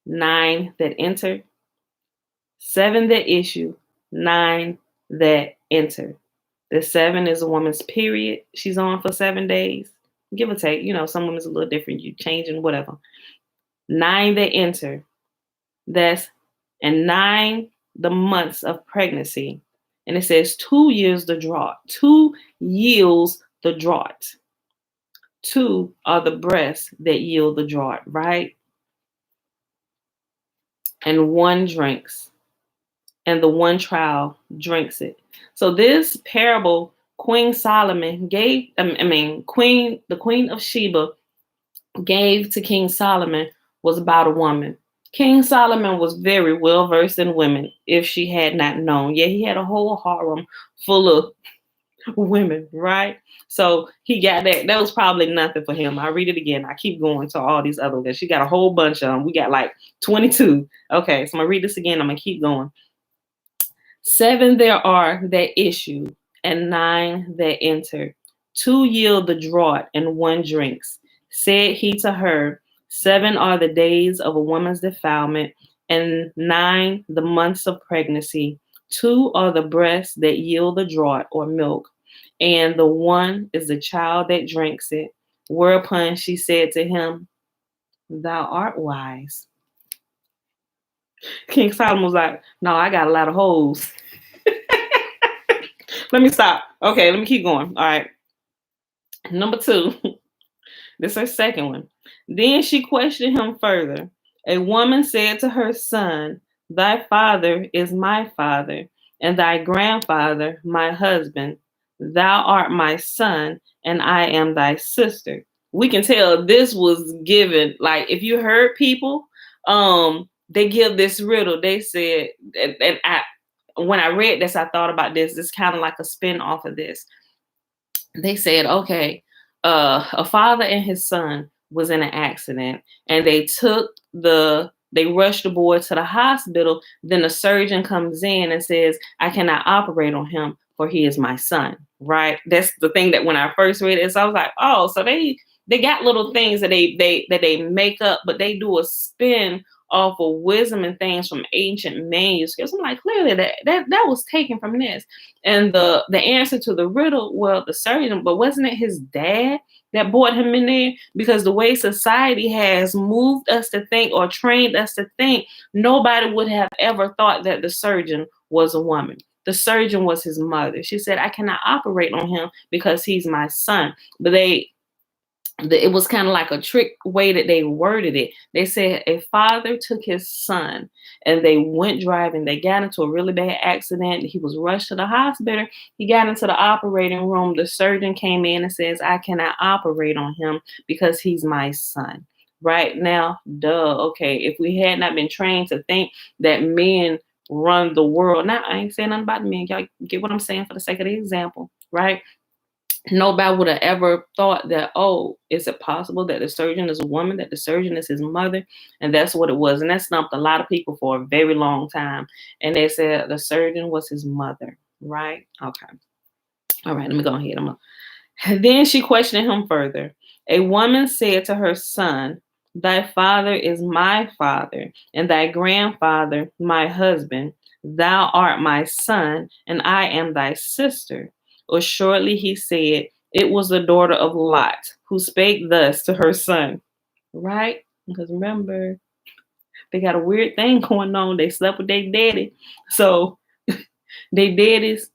[SPEAKER 1] 9 that enter, 7 that issue, 9 that enter. The 7 is a woman's period. She's on for 7 days, give or take. You know, some women's a little different. You changing, whatever. 9 that enter. And 9 the months of pregnancy. And it says 2 years the draught. 2 yields the draught. 2 are the breasts that yield the draught, right? And 1 drinks. And the 1 trial drinks it. So this parable, Queen Solomon gave, the Queen of Sheba gave to King Solomon was about a woman. King Solomon was very well versed in women, if she had not known. Yeah, he had a whole harem full of women, right? So he got that. That was probably nothing for him. I read it again. I keep going to all these other ones. She got a whole bunch of them. We got like 22. Okay, so I'm gonna read this again. I'm gonna keep going. 7 there are that issue, and 9 that enter. 2 yield the draught, and 1 drinks. Said he to her, 7 are the days of a woman's defilement, and 9 the months of pregnancy. 2 are the breasts that yield the draught or milk, and the 1 is the child that drinks it. Whereupon she said to him, thou art wise. King Solomon was like, no, I got a lot of hoes. Let me stop. Okay, let me keep going. All right. Number 2. This is her second one. Then she questioned him further. A woman said to her son, thy father is my father, and thy grandfather my husband. Thou art my son, and I am thy sister. We can tell this was given, like if you heard people, they give this riddle. They said, and when I read this, I thought about this. It's kind of like a spin off of this. They said, okay, a father and his son was in an accident, and they rushed the boy to the hospital. Then the surgeon comes in and says, I cannot operate on him, for he is my son. Right? That's the thing that when I first read it, so I was like, oh, so they got little things that they make up, but they do a spin off of wisdom and things from ancient manuscripts. I'm like, clearly that was taken from this. And the answer to the riddle, well, the surgeon, but wasn't it his dad that brought him in there? Because the way society has moved us to think, or trained us to think, nobody would have ever thought that the surgeon was a woman. The surgeon was his mother. She said, I cannot operate on him because he's my son. But it was kind of like a trick way that they worded it. They said a father took his son and they went driving. They got into a really bad accident. He was rushed to the hospital. He got into the operating room. The surgeon came in and says, I cannot operate on him because he's my son. Right now, duh. Okay, if we had not been trained to think that men run the world. Now, I ain't saying nothing about men. Y'all get what I'm saying for the sake of the example, right? Nobody would have ever thought that, oh, is it possible that the surgeon is a woman, that the surgeon is his mother? And that's what it was. And that stumped a lot of people for a very long time. And they said the surgeon was his mother, right? Okay. All right, let me go ahead. Then she questioned him further. A woman said to her son, thy father is my father, and thy grandfather my husband. Thou art my son, and I am thy sister. Assuredly, he said, it was the daughter of Lot who spake thus to her son. Right? Because remember, they got a weird thing going on. They slept with their daddy. So their daddy's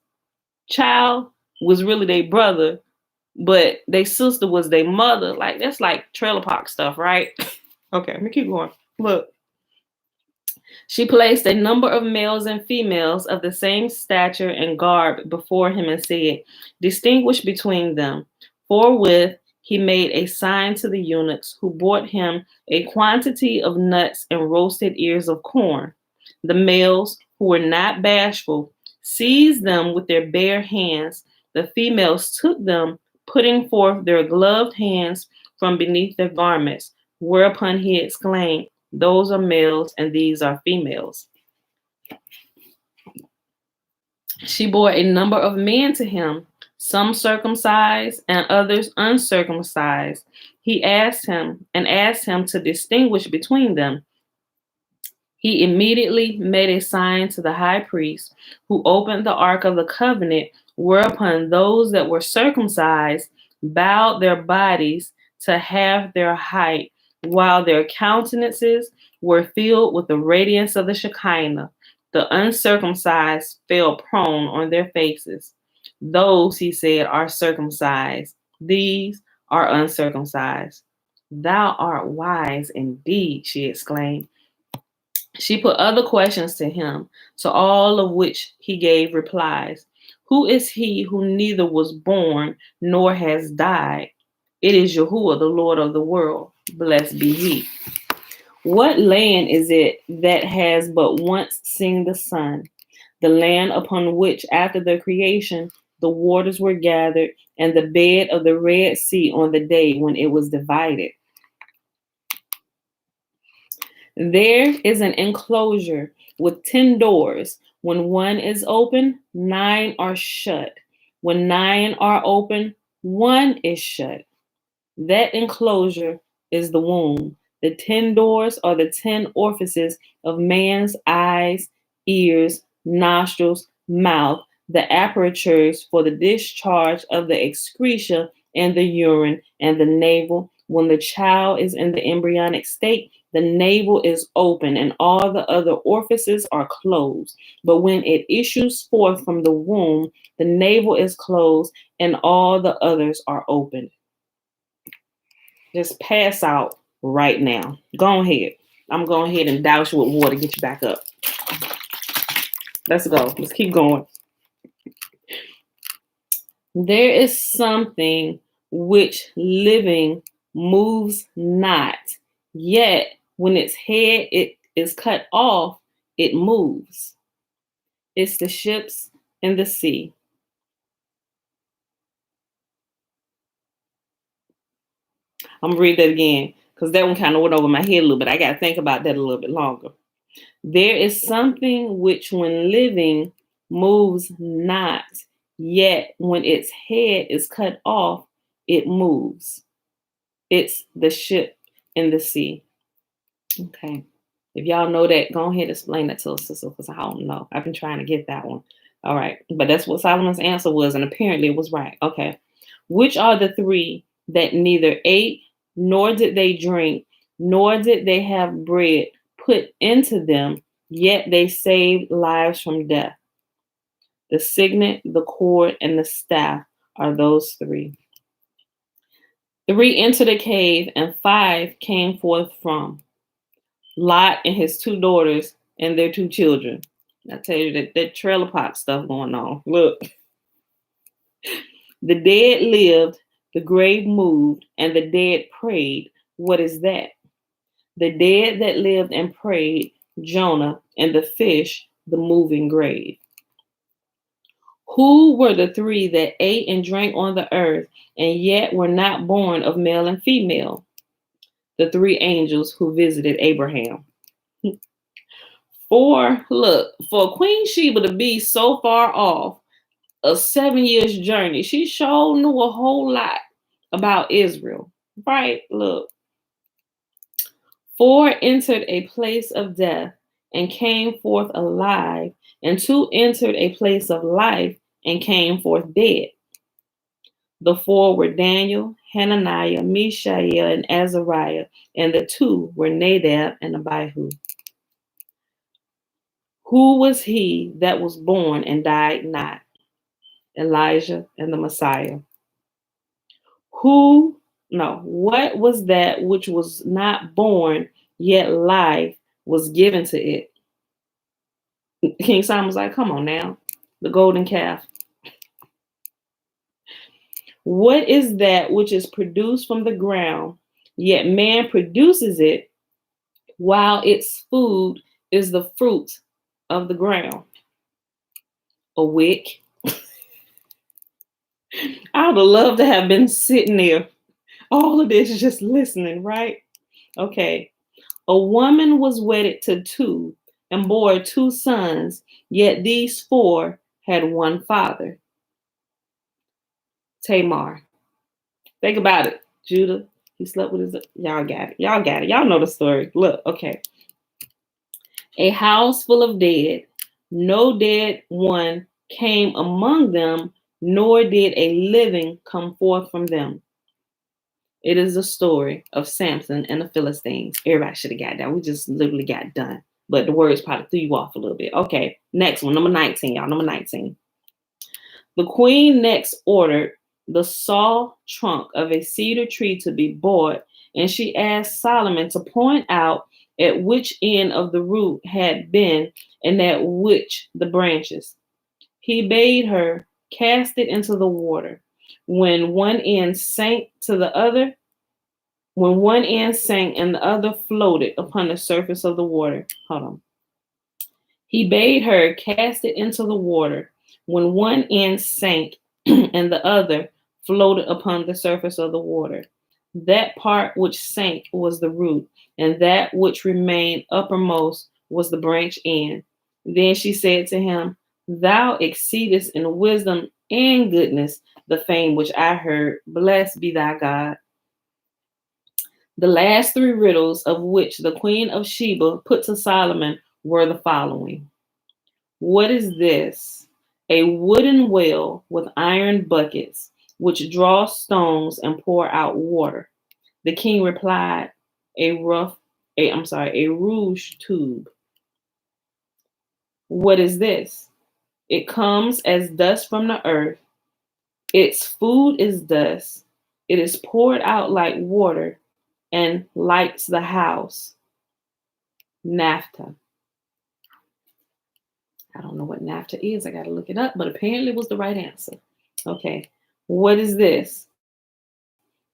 [SPEAKER 1] child was really their brother, but their sister was their mother. Like, that's like trailer park stuff, right? Okay, let me keep going. Look. She placed a number of males and females of the same stature and garb before him and said, distinguish between them. Forthwith he made a sign to the eunuchs, who brought him a quantity of nuts and roasted ears of corn. The males, who were not bashful, seized them with their bare hands. The females took them, putting forth their gloved hands from beneath their garments, whereupon he exclaimed, those are males and these are females. She bore a number of men to him, some circumcised and others uncircumcised. He asked him to distinguish between them. He immediately made a sign to the high priest, who opened the ark of the covenant, whereupon those that were circumcised bowed their bodies to half their height, while their countenances were filled with the radiance of the Shekinah. The uncircumcised fell prone on their faces. Those, he said, are circumcised. These are uncircumcised. Thou art wise indeed, she exclaimed. She put other questions to him, to all of which he gave replies. Who is he who neither was born nor has died? It is Yahuwah, the Lord of the world. Blessed be he. What land is it that has but once seen the sun? The land upon which, after the creation, the waters were gathered, and the bed of the Red Sea on the day when it was divided. There is an enclosure with 10 doors. When one is open, 9 are shut. When 9 are open, 1 is shut. That enclosure is the womb. The 10 doors are the 10 orifices of man's eyes, ears, nostrils, mouth, the apertures for the discharge of the excreta and the urine, and the navel. When the child is in the embryonic state, the navel is open and all the other orifices are closed. But when it issues forth from the womb, the navel is closed and all the others are open. Just pass out right now. Go ahead. I'm going ahead and douse you with water, get you back up. Let's go. Let's keep going. There is something which living moves not, yet when its head it is cut off, it moves. It's the ships in the sea. I'm going to read that again because that one kind of went over my head a little bit. I got to think about that a little bit longer. There is something which when living moves not, yet when its head is cut off, it moves. It's the ship in the sea. Okay. If y'all know that, go ahead and explain that to us, sister, because I don't know. I've been trying to get that one. All right. But that's what Solomon's answer was, and apparently it was right. Okay. Which are the three that neither ate, nor did they drink, nor did they have bread put into them, yet they saved lives from death? The signet, the cord, and the staff are those three. 3 entered a cave, and 5 came forth from Lot and his 2 daughters and their 2 children. I tell you that trailer park stuff going on. Look. The dead lived, the grave moved, and the dead prayed. What is that? The dead that lived and prayed, Jonah, and the fish, the moving grave. Who were the 3 that ate and drank on the earth, and yet were not born of male and female? The 3 angels who visited Abraham. For Queen Sheba to be so far off, a 7 years journey, she sure knew a whole lot about Israel, right? Look. 4 entered a place of death and came forth alive, and 2 entered a place of life and came forth dead. The 4 were Daniel, Hananiah, Mishael, and Azariah, and the 2 were Nadab and Abihu. Who was he that was born and died not? Elijah and the Messiah. What was that which was not born, yet life was given to it? King Solomon was like, come on now, the golden calf. What is that which is produced from the ground, yet man produces it, while its food is the fruit of the ground? A wick. I would have loved to have been sitting there, all of this just listening, right? Okay. A woman was wedded to 2 and bore 2 sons, yet these 4 had one father. Tamar. Think about it. Judah, he slept with his... Y'all got it. Y'all know the story. Look, okay. A house full of dead. No dead one came among them, nor did a living come forth from them. It is the story of Samson and the Philistines. Everybody should have got that. We just literally got done. But the words probably threw you off a little bit. Okay, next one, number 19, y'all. Number 19. The queen next ordered the saw trunk of a cedar tree to be bought, and she asked Solomon to point out at which end of the root had been and at which the branches. He bade her cast it into the water. When one end sank and the other floated upon the surface of the water. Hold on. He bade her cast it into the water. When one end sank and the other floated upon the surface of the water. That part which sank was the root, and that which remained uppermost was the branch end. Then she said to him, Thou exceedest in wisdom and goodness the fame which I heard. Blessed be thy God. The last 3 riddles of which the queen of Sheba put to Solomon were the following. What is this? A wooden well with iron buckets, which draw stones and pour out water. The king replied, a rouge tube. What is this? It comes as dust from the earth. Its food is dust. It is poured out like water and lights the house. Naphtha. I don't know what naphtha is. I got to look it up, but apparently it was the right answer. Okay. What is this?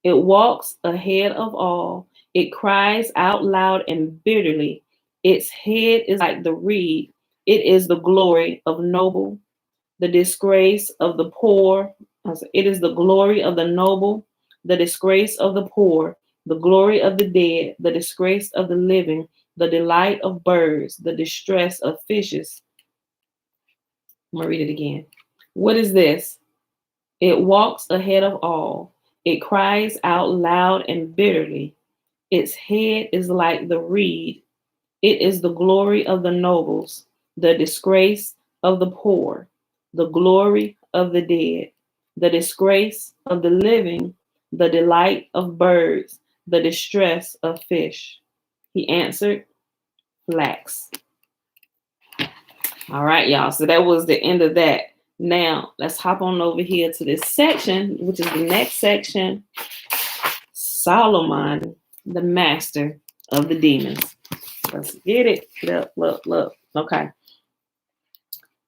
[SPEAKER 1] It walks ahead of all. It cries out loud and bitterly. Its head is like the reed. It is the glory of noble, the disgrace of the poor. It is the glory of the noble, the disgrace of the poor. the glory of the dead, the disgrace of the living, the delight of birds, the distress of fishes. I'm going to read it again. What is this? It walks ahead of all. It cries out loud and bitterly. Its head is like the reed. It is the glory of the nobles, the disgrace of the poor, the glory of the dead, the disgrace of the living, the delight of birds, the distress of fish. He answered, flax. All right, y'all. So that was the end of that. Now, let's hop on over here to this section, which is the next section. Solomon, the master of the demons. Let's get it. Look. Okay.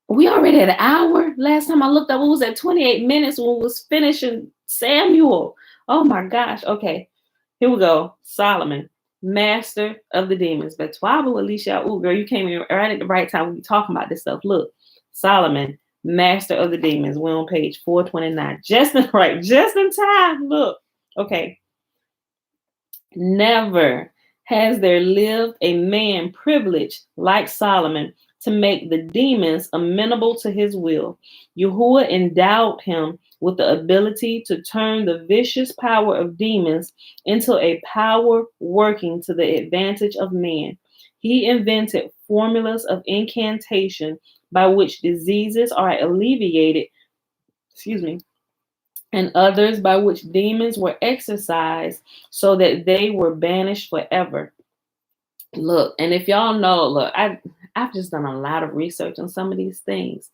[SPEAKER 1] We already had an hour. Last time I looked up, it was at 28 minutes when we was finishing Samuel. Oh my gosh. Okay. Here we go. Solomon, master of the demons. But Twabu, Alicia, ooh, girl, you came in right at the right time when we talking about this stuff. Look, Solomon, master of the demons. We're on page 429. Just in time. Look. Okay. Never has there lived a man privileged like Solomon to make the demons amenable to his will. Yahuwah endowed him with the ability to turn the vicious power of demons into a power working to the advantage of man. He invented formulas of incantation by which diseases are alleviated, and others by which demons were exorcised so that they were banished forever. Look, and if y'all know, look, I've just done a lot of research on some of these things.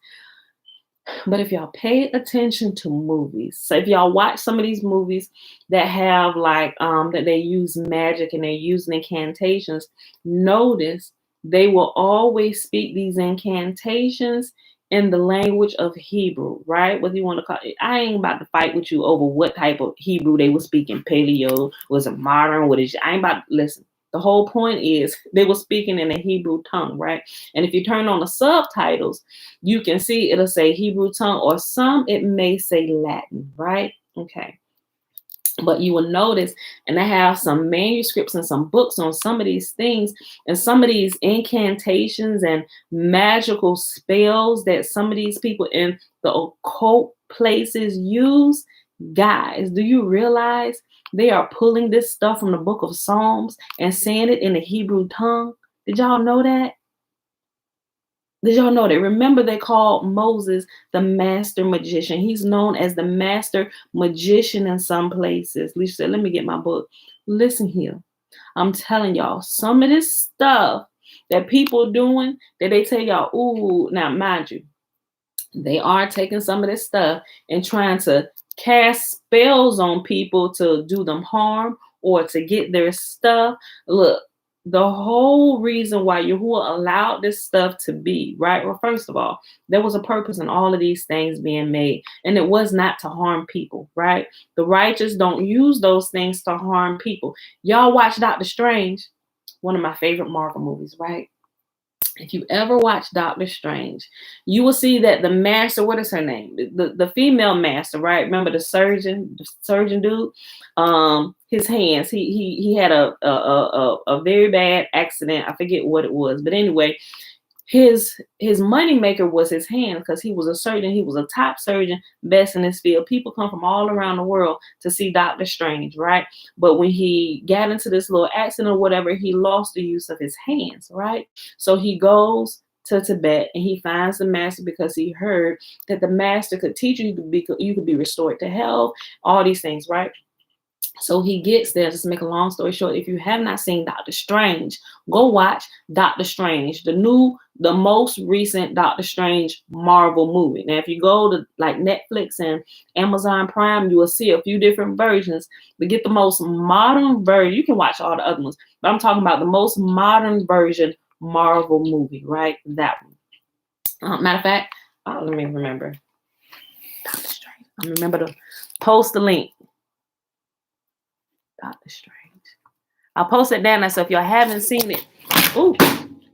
[SPEAKER 1] But if y'all pay attention to movies, so if y'all watch some of these movies that have that they use magic and they're using incantations, notice they will always speak these incantations in the language of Hebrew, right? Whether you want to call it, I ain't about to fight with you over what type of Hebrew they were speaking. Paleo, was it modern? What is it? I ain't about to listen. The whole point is they were speaking in a Hebrew tongue, right? And if you turn on the subtitles, you can see it'll say Hebrew tongue, or some it may say Latin, right? Okay. But you will notice, and I have some manuscripts and some books on some of these things and some of these incantations and magical spells that some of these people in the occult places use. Guys, do you realize they are pulling this stuff from the book of Psalms and saying it in the Hebrew tongue? Did y'all know that? Did y'all know that? Remember, they called Moses the master magician. He's known as the master magician in some places. Lisa said, let me get my book. Listen here. I'm telling y'all, some of this stuff that people doing that they tell y'all, ooh, now mind you, they are taking some of this stuff and trying to cast spells on people to do them harm or to get their stuff. Look, the whole reason why Yahuwah allowed this stuff to be, right? Well, first of all, there was a purpose in all of these things being made, and it was not to harm people, right? The righteous don't use those things to harm people. Y'all watch Doctor Strange, one of my favorite Marvel movies, right? If you ever watch Doctor Strange, you will see that the master, what is her name? The female master, right? Remember the surgeon dude? His hands, he had a very bad accident. I forget what it was, but anyway, his money maker was his hand, because he was a surgeon. He was a top surgeon, best in his field. People come from all around the world to see Doctor Strange, right? But when he got into this little accident or whatever, he lost the use of his hands, right? So he goes to Tibet and he finds the master, because he heard that the master could teach you you could be restored to health, all these things, right? So he gets there. Just to make a long story short, if you have not seen Doctor Strange, go watch Doctor Strange, the most recent Doctor Strange Marvel movie. Now, if you go to like Netflix and Amazon Prime, you will see a few different versions. But get the most modern version. You can watch all the other ones, but I'm talking about the most modern version Marvel movie, right? That one. Matter of fact, let me remember. Doctor Strange. I remember to post the link. Doctor Strange. I'll post it down there, so if y'all haven't seen it,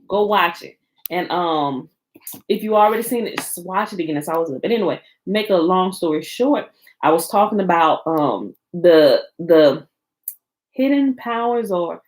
[SPEAKER 1] go watch it. And if you already seen it, just watch it again. It's always good. But anyway, make a long story short, I was talking about the hidden powers or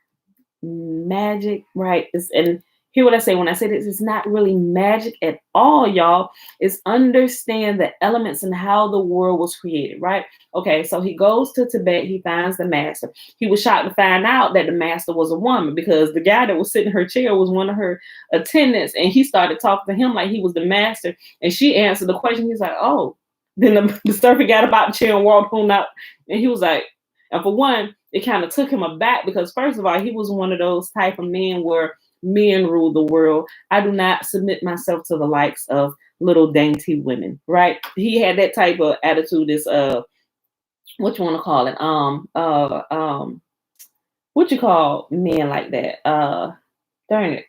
[SPEAKER 1] magic, right? And hear what I say when I say this, it's not really magic at all, y'all. It's understand the elements and how the world was created, right? Okay, so he goes to Tibet, he finds the master. He was shocked to find out that the master was a woman because the guy that was sitting in her chair was one of her attendants, and he started talking to him like he was the master, and she answered the question. He's like, oh. Then the servant got about the chair and walked on out, and he was like, and for one, it kind of took him aback because first of all, he was one of those type of men where men rule the world. I do not submit myself to the likes of little dainty women, right? He had that type of attitude. Is what you want to call it? What you call men like that? Darn it,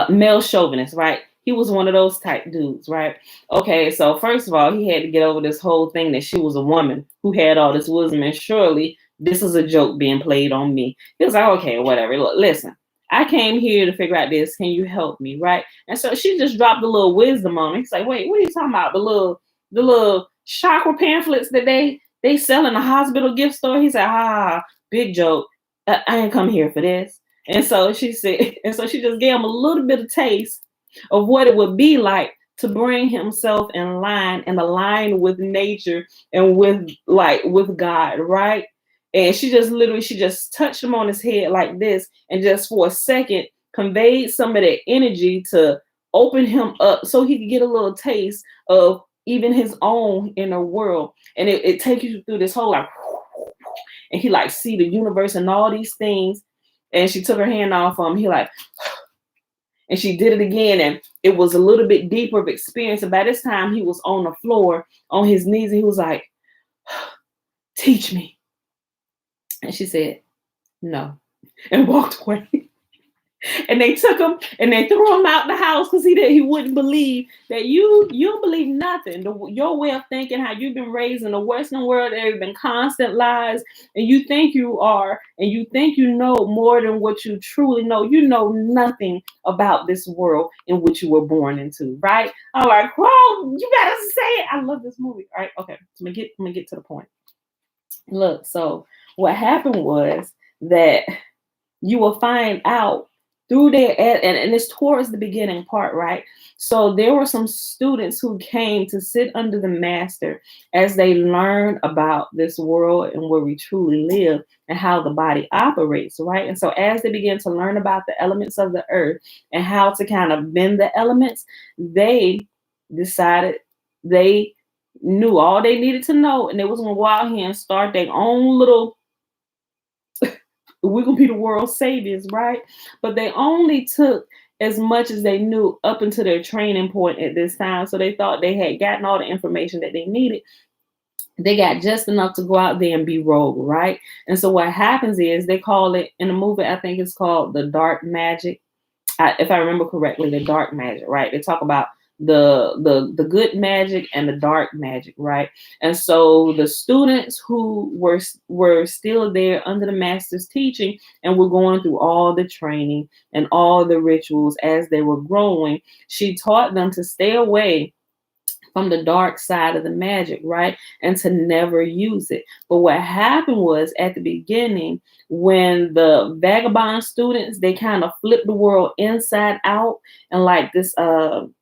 [SPEAKER 1] male chauvinist, right? He was one of those type dudes, right? Okay, so first of all, he had to get over this whole thing that she was a woman who had all this wisdom, and surely this is a joke being played on me. He was like, okay, whatever. Look, listen, I came here to figure out this. Can you help me, right? And so she just dropped a little wisdom on him. He's like, wait, what are you talking about? The little chakra pamphlets that they sell in the hospital gift store. He said, big joke. I ain't come here for this. And so she said, and so she just gave him a little bit of taste of what it would be like to bring himself in line and align with nature and with God, right? And she just touched him on his head like this, and just for a second conveyed some of that energy to open him up so he could get a little taste of even his own inner world. And it takes you through this whole like, and he like see the universe and all these things. And she took her hand off him. He like, and she did it again, and it was a little bit deeper of experience. And by this time, he was on the floor, on his knees, and he was like, teach me. And she said, no, and walked away. And they took him and they threw him out the house because he wouldn't believe that you don't believe nothing. Your way of thinking, how you've been raised in the Western world, there have been constant lies, and you think you are, and you think you know more than what you truly know. You know nothing about this world in which you were born into, right? I'm like, whoa, you better say it. I love this movie. All right, okay. So I'm gonna get to the point. Look, so what happened was that you will find out through there, and it's towards the beginning part, right? So there were some students who came to sit under the master as they learn about this world and where we truly live and how the body operates, right? And so as they begin to learn about the elements of the earth and how to kind of bend the elements, they decided they knew all they needed to know, and they was going to go out here and start their own little, we're going to be the world's saviors, right? But they only took as much as they knew up until their training point at this time. So they thought they had gotten all the information that they needed. They got just enough to go out there and be rogue, right? And so what happens is they call it, in the movie, I think it's called the dark magic. If I remember correctly, the dark magic, right? They talk about the good magic and the dark magic, right? And so the students who were still there under the master's teaching and were going through all the training and all the rituals as they were growing, she taught them to stay away from the dark side of the magic, right? And to never use it. But what happened was at the beginning, when the vagabond students, they kind of flipped the world inside out, and like this,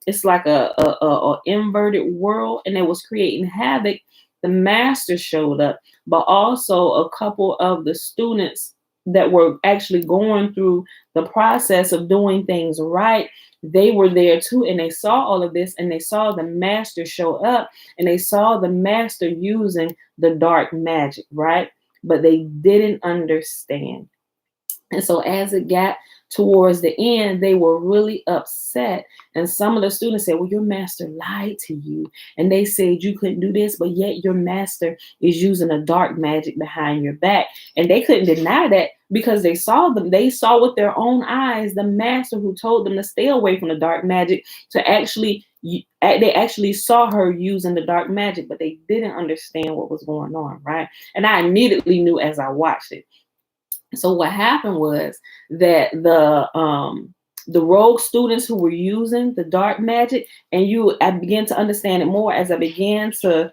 [SPEAKER 1] it's like a inverted world, and it was creating havoc. The master showed up, but also a couple of the students that were actually going through the process of doing things right, they were there too, and they saw all of this, and they saw the master show up, and they saw the master using the dark magic, right? But they didn't understand. And so as it got towards the end, they were really upset. And some of the students said, well, your master lied to you. And they said you couldn't do this, but yet your master is using a dark magic behind your back. And they couldn't deny that because they saw with their own eyes, the master who told them to stay away from the dark magic, they actually saw her using the dark magic, but they didn't understand what was going on, right? And I immediately knew as I watched it. So what happened was that the rogue students who were using the dark magic, and I began to understand it more as I began to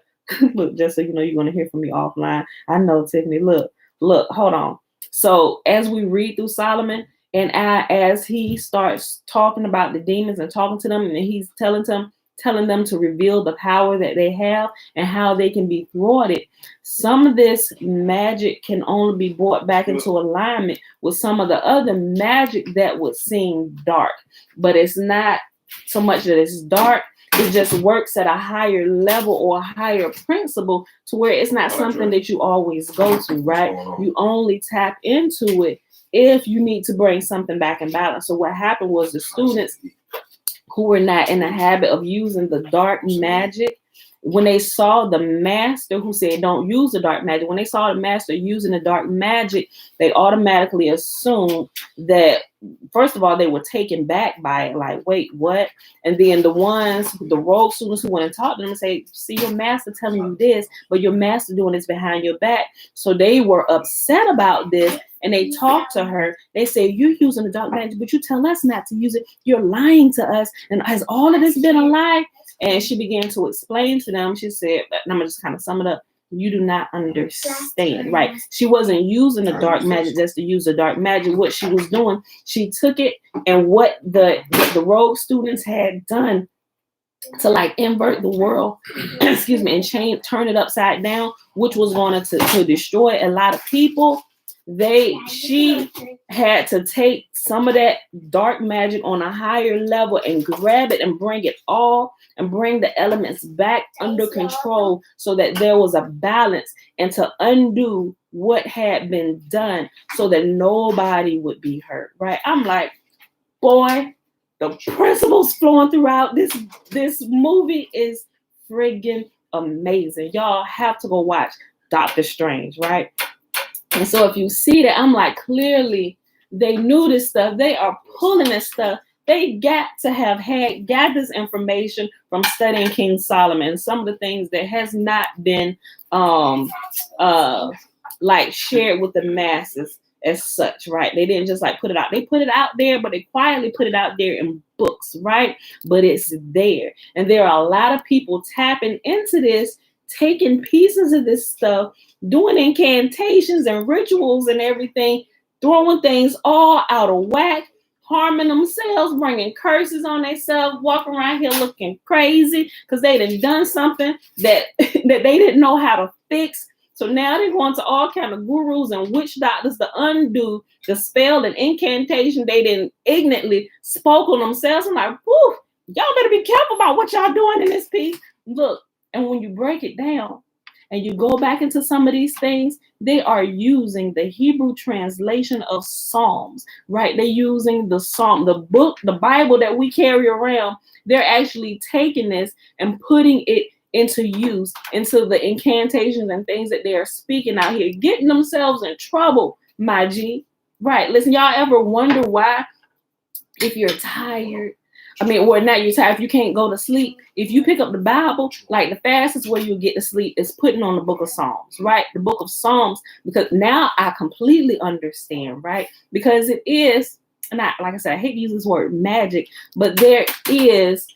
[SPEAKER 1] look. Just so you know, you're going to hear from me offline. I know, Tiffany. Look, look, hold on. So as we read through Solomon, and as he starts talking about the demons and talking to them, and he's telling them to reveal the power that they have and how they can be thwarted. Some of this magic can only be brought back into alignment with some of the other magic that would seem dark, but it's not so much that it's dark. It just works at a higher level or a higher principle to where it's not something that you always go to, right? You only tap into it if you need to bring something back in balance. So what happened was the students who were not in the habit of using the dark magic, when they saw the master who said don't use the dark magic, when they saw the master using the dark magic, they automatically assumed that, first of all, they were taken back by it, like, wait, what? And then the rogue students who went and talked to them and say, see, your master telling you this, but your master doing this behind your back. So they were upset about this. And they talked to her. They say, you're using the dark magic, but you tell us not to use it. You're lying to us. And has all of this been a lie? And she began to explain to them. She said, and I'm going to just kind of sum it up. You do not understand, right? She wasn't using the dark magic just to use the dark magic. What she was doing, she took it, and what the rogue students had done to like invert the world, excuse me, and turn it upside down, which was going to destroy a lot of people. She had to take some of that dark magic on a higher level and grab it and bring it all and bring the elements back under control so that there was a balance and to undo what had been done so that nobody would be hurt, right? I'm like, boy, the principles flowing throughout this movie is friggin' amazing. Y'all have to go watch Doctor Strange, right? And so if you see that, I'm like, clearly they knew this stuff. They are pulling this stuff. They got to have got this information from studying King Solomon. Some of the things that has not been like shared with the masses as such, right? They didn't just like put it out. They put it out there, but they quietly put it out there in books, right? But it's there. And there are a lot of people tapping into this, taking pieces of this stuff, doing incantations and rituals and everything, throwing things all out of whack, harming themselves, bringing curses on themselves, walking around here looking crazy because they done something that that they didn't know how to fix. So now they're going to all kind of gurus and witch doctors to undo the spell and incantation they didn't ignorantly spoke on themselves. I'm like, whew, y'all better be careful about what y'all doing in this piece. Look, and when you break it down and you go back into some of these things, they are using the Hebrew translation of Psalms, right? They're using the Psalm, the book, the Bible that we carry around. They're actually taking this and putting it into use, into the incantations and things that they are speaking out here, getting themselves in trouble, my G. Right. Listen, y'all ever wonder why, if you're tired, or not you're tired, if you can't go to sleep, if you pick up the Bible, like the fastest way you get to sleep is putting on the book of Psalms, right? The book of Psalms, because now I completely understand, right? Because it is, not, like I said, I hate to use this word magic, but there is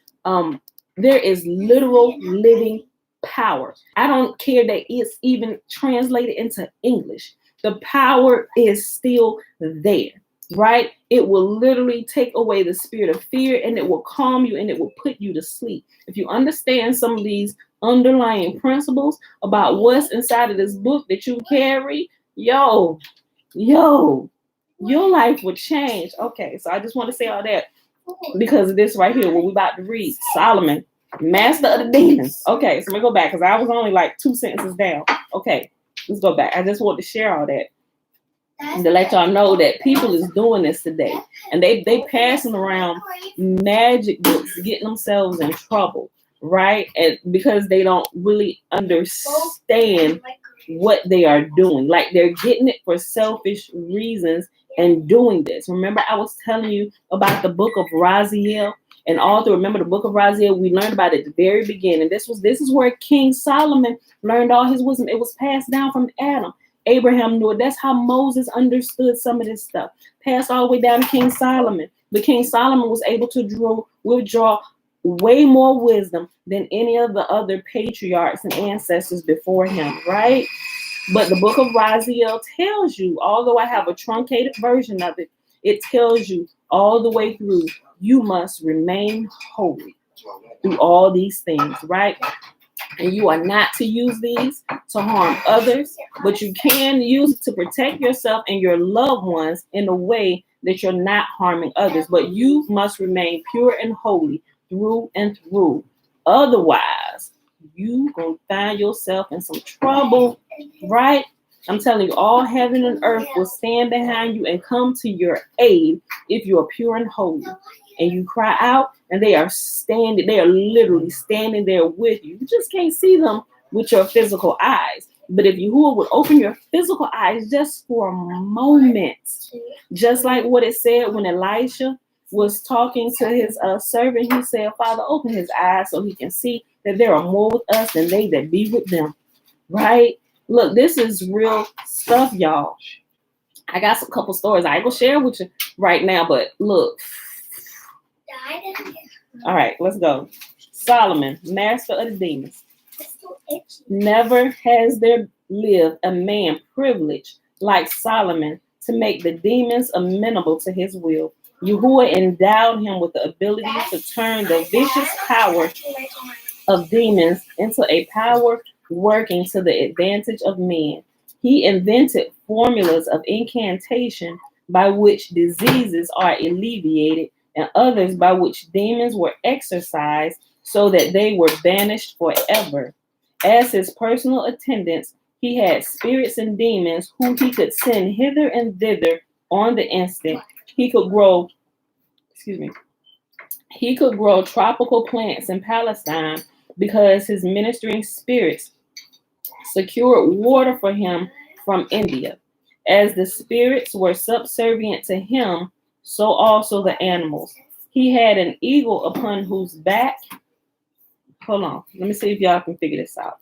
[SPEAKER 1] literal living power. I don't care that it's even translated into English. The power is still there, right? It will literally take away the spirit of fear, and it will calm you, and it will put you to sleep. If you understand some of these underlying principles about what's inside of this book that you carry, your life would change. Okay, so I just want to say all that because of this right here, what we about to read. Solomon, master of the demons. Okay, so let me go back because I was only like 2 sentences down. Okay, let's go back. I just want to share all that and to let y'all know that people is doing this today, and they passing around magic books, getting themselves in trouble, right? And because they don't really understand what they are doing, like they're getting it for selfish reasons and doing this. Remember, I was telling you about the book of Raziel, and all through, remember the book of Raziel, we learned about it at the very beginning. This is where King Solomon learned all his wisdom. It was passed down from Adam. Abraham knew it. That's how Moses understood some of this stuff. Passed all the way down to King Solomon. But King Solomon was able to withdraw way more wisdom than any of the other patriarchs and ancestors before him, right? But the book of Raziel tells you, although I have a truncated version of it, it tells you all the way through, you must remain holy through all these things, right? And you are not to use these to harm others, but you can use it to protect yourself and your loved ones in a way that you're not harming others. But you must remain pure and holy through and through. Otherwise, you gonna find yourself in some trouble, right? I'm telling you, all heaven and earth will stand behind you and come to your aid if you are pure and holy. And you cry out, and they are literally standing there with you. You just can't see them with your physical eyes. But if you would open your physical eyes just for a moment, just like what it said when Elisha was talking to his servant, he said, Father, open his eyes so he can see that there are more with us than they that be with them, right? Look, this is real stuff, y'all. I got some couple stories I ain't gonna share with you right now, but look. All right, let's go. Solomon, master of the demons. Never has there lived a man privileged like Solomon to make the demons amenable to his will. Yahuwah endowed him with the ability to turn the vicious power of demons into a power working to the advantage of men. He invented formulas of incantation by which diseases are alleviated and others by which demons were exorcised so that they were banished forever. As his personal attendants, he had spirits and demons whom he could send hither and thither on the instant. He could grow tropical plants in Palestine because his ministering spirits secured water for him from India. As the spirits were subservient to him, so also the animals. He had an eagle upon whose back, hold on, let me see if y'all can figure this out.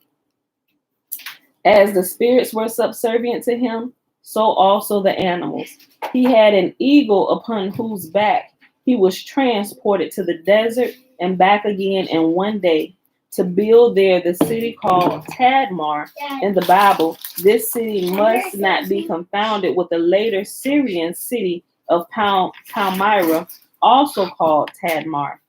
[SPEAKER 1] As the spirits were subservient to him, so also the animals. He had an eagle upon whose back he was transported to the desert and back again in one day to build there the city called Tadmor. In the Bible, this city must not be confounded with the later Syrian city of Palmyra, also called Tadmor.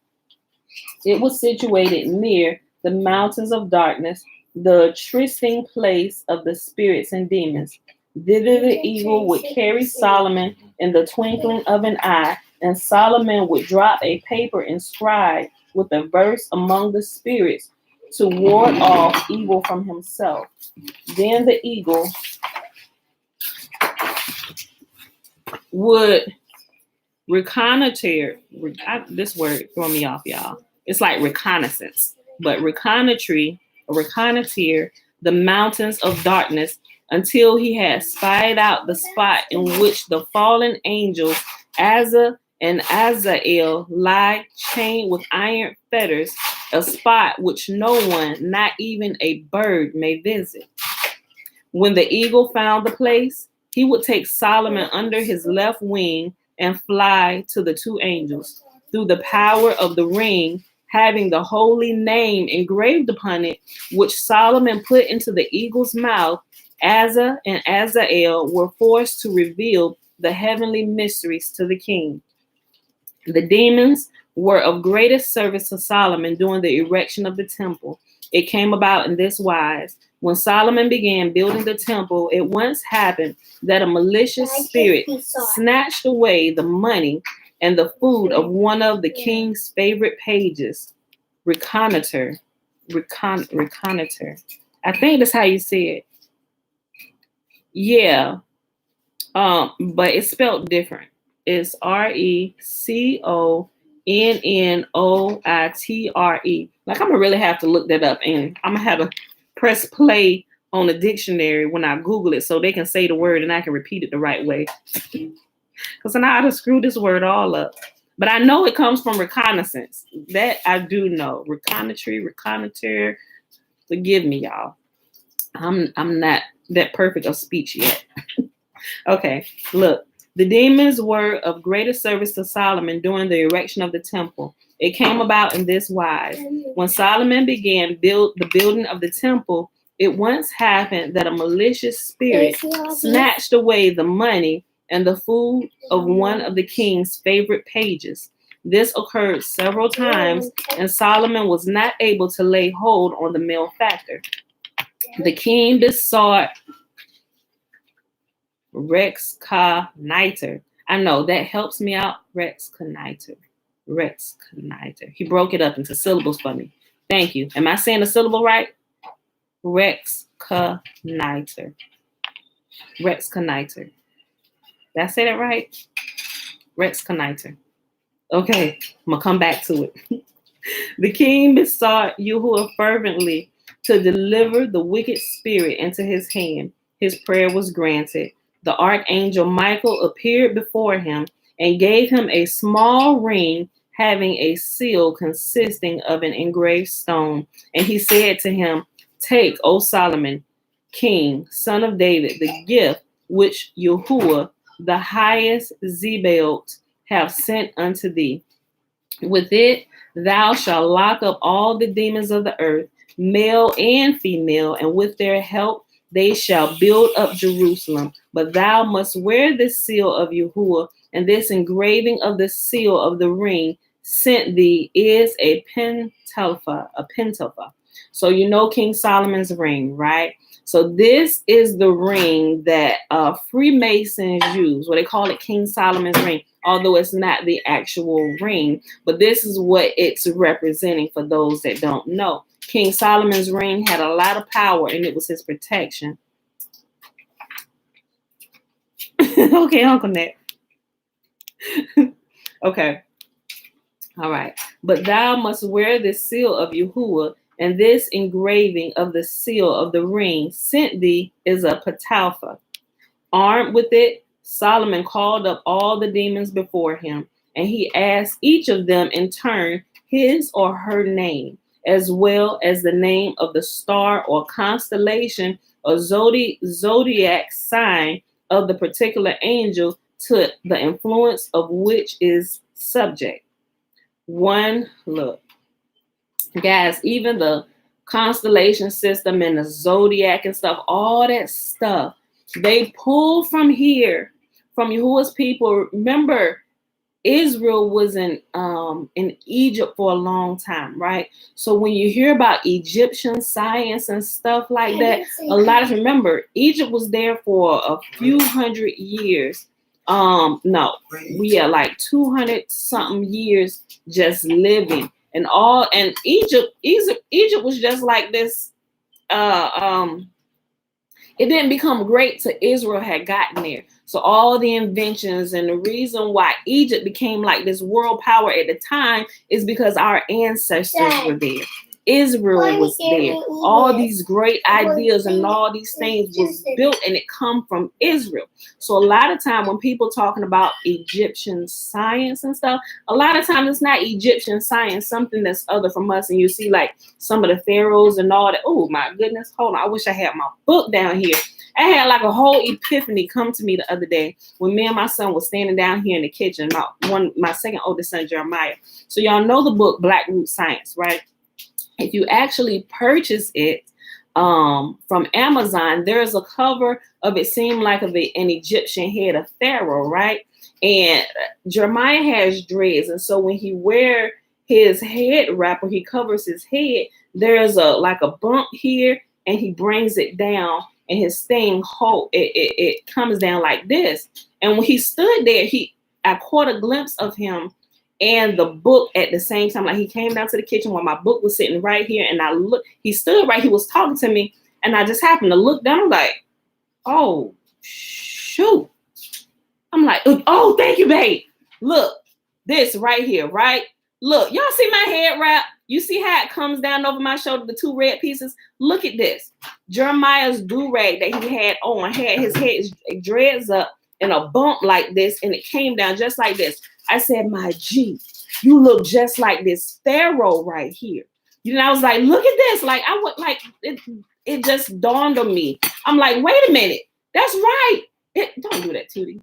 [SPEAKER 1] It was situated near the mountains of darkness, the trysting place of the spirits and demons. Thither the eagle would carry Solomon in the twinkling of an eye, and Solomon would drop a paper inscribed with a verse among the spirits to ward off evil from himself. Then the eagle would reconnoiter. This word throw me off, y'all. It's like reconnaissance, but reconnoiter the mountains of darkness until he had spied out the spot in which the fallen angels Azza and Azael lie chained with iron fetters, a spot which no one, not even a bird, may visit. When the eagle found the place, he would take Solomon under his left wing and fly to the two angels. Through the power of the ring, having the holy name engraved upon it, which Solomon put into the eagle's mouth, Azza and Azael were forced to reveal the heavenly mysteries to the king. The demons were of greatest service to Solomon during the erection of the temple. It came about in this wise. When Solomon began building the temple, it once happened that a malicious spirit snatched away the money and the food of one of the king's favorite pages. Reconnoiter. I think that's how you say it. Yeah. But it's spelled different. It's RECONNOITRE. Like, I'm gonna really have to look that up, and I'm gonna have to press play on the dictionary when I Google it so they can say the word and I can repeat it the right way. Because I know how to screw this word all up. But I know it comes from reconnaissance. That I do know. Reconnoiter. Forgive me, y'all. I'm not that perfect of speech yet. Okay, look. The demons were of greatest service to Solomon during the erection of the temple. It came about in this wise. When Solomon began the building of the temple, It once happened that a malicious spirit snatched away the money and the food of one of the king's favorite pages. This occurred several times, and Solomon was not able to lay hold on the malefactor. The king besought Rex Conniter. I know that helps me out. Rex Conniter. Rex Conniter. He broke it up into syllables for me. Thank you. Am I saying the syllable right? Rex Conniter. Rex Conniter. Did I say that right? Rex Conniter. Okay, I'm going to come back to it. The king besought Yahuwah fervently to deliver the wicked spirit into his hand. His prayer was granted. The archangel Michael appeared before him and gave him a small ring having a seal consisting of an engraved stone. And he said to him, "Take, O Solomon, king, son of David, the gift which Yahuwah, the highest Zebaoth, have sent unto thee. With it thou shalt lock up all the demons of the earth, male and female, and with their help they shall build up Jerusalem. But thou must wear this seal of Yahuwah, and this engraving of the seal of the ring sent thee is a pentelpha, a pentelpha." So you know King Solomon's ring, right? So this is the ring that Freemasons use. Well, they call it King Solomon's ring, although it's not the actual ring. But this is what it's representing for those that don't know. King Solomon's ring had a lot of power, and it was his protection. Okay, Uncle Ned. Okay. All right. But thou must wear this seal of Yahuwah, and this engraving of the seal of the ring sent thee is a petalpha. Armed with it, Solomon called up all the demons before him, and he asked each of them in turn his or her name, as well as the name of the star or constellation or zodiac sign of the particular angel to the influence of which is subject. One look. Guys, even the constellation system and the zodiac and stuff, all that stuff, they pull from here, from Yahuwah's people. Remember, Israel was in Egypt for a long time, right? So when you hear about Egyptian science and stuff like that, a lot of, remember, Egypt was there for a few hundred years. Like 200 something years just living. And Egypt was just like this. It didn't become great till Israel had gotten there. So all the inventions and the reason why Egypt became like this world power at the time is because our ancestors were there. Israel was there. All these great ideas and all these things was built, and it come from Israel. So a lot of time when people talking about Egyptian science and stuff, a lot of times it's not Egyptian science, something that's other from us. And you see like some of the pharaohs and all that. Oh my goodness, hold on. I wish I had my book down here. I had like a whole epiphany come to me the other day when me and my son was standing down here in the kitchen. My second oldest son, Jeremiah. So y'all know the book BlackRoots Science, right? If you actually purchase it from Amazon, there's a cover of it seemed like an Egyptian head of Pharaoh, right? And Jeremiah has dreads, and so when he wear his head wrap or he covers his head, there's a bump here, and he brings it down, and his thing it comes down like this. And when he stood there, I caught a glimpse of him and the book at the same time. Like he came down to the kitchen while my book was sitting right here, and I looked. He stood right. He was talking to me, and I just happened to look down. I'm like, oh shoot! I'm like, oh, thank you, babe. Look, this right here, right? Look, y'all see my head wrap? You see how it comes down over my shoulder, the two red pieces? Look at this. Jeremiah's do-rag that he had on had his head dreads up in a bump like this, and it came down just like this. I said, my G, you look just like this Pharaoh right here. You know, I was like, look at this. Like, I would like it just dawned on me. I'm like, wait a minute. That's right. Don't do that, Tootie.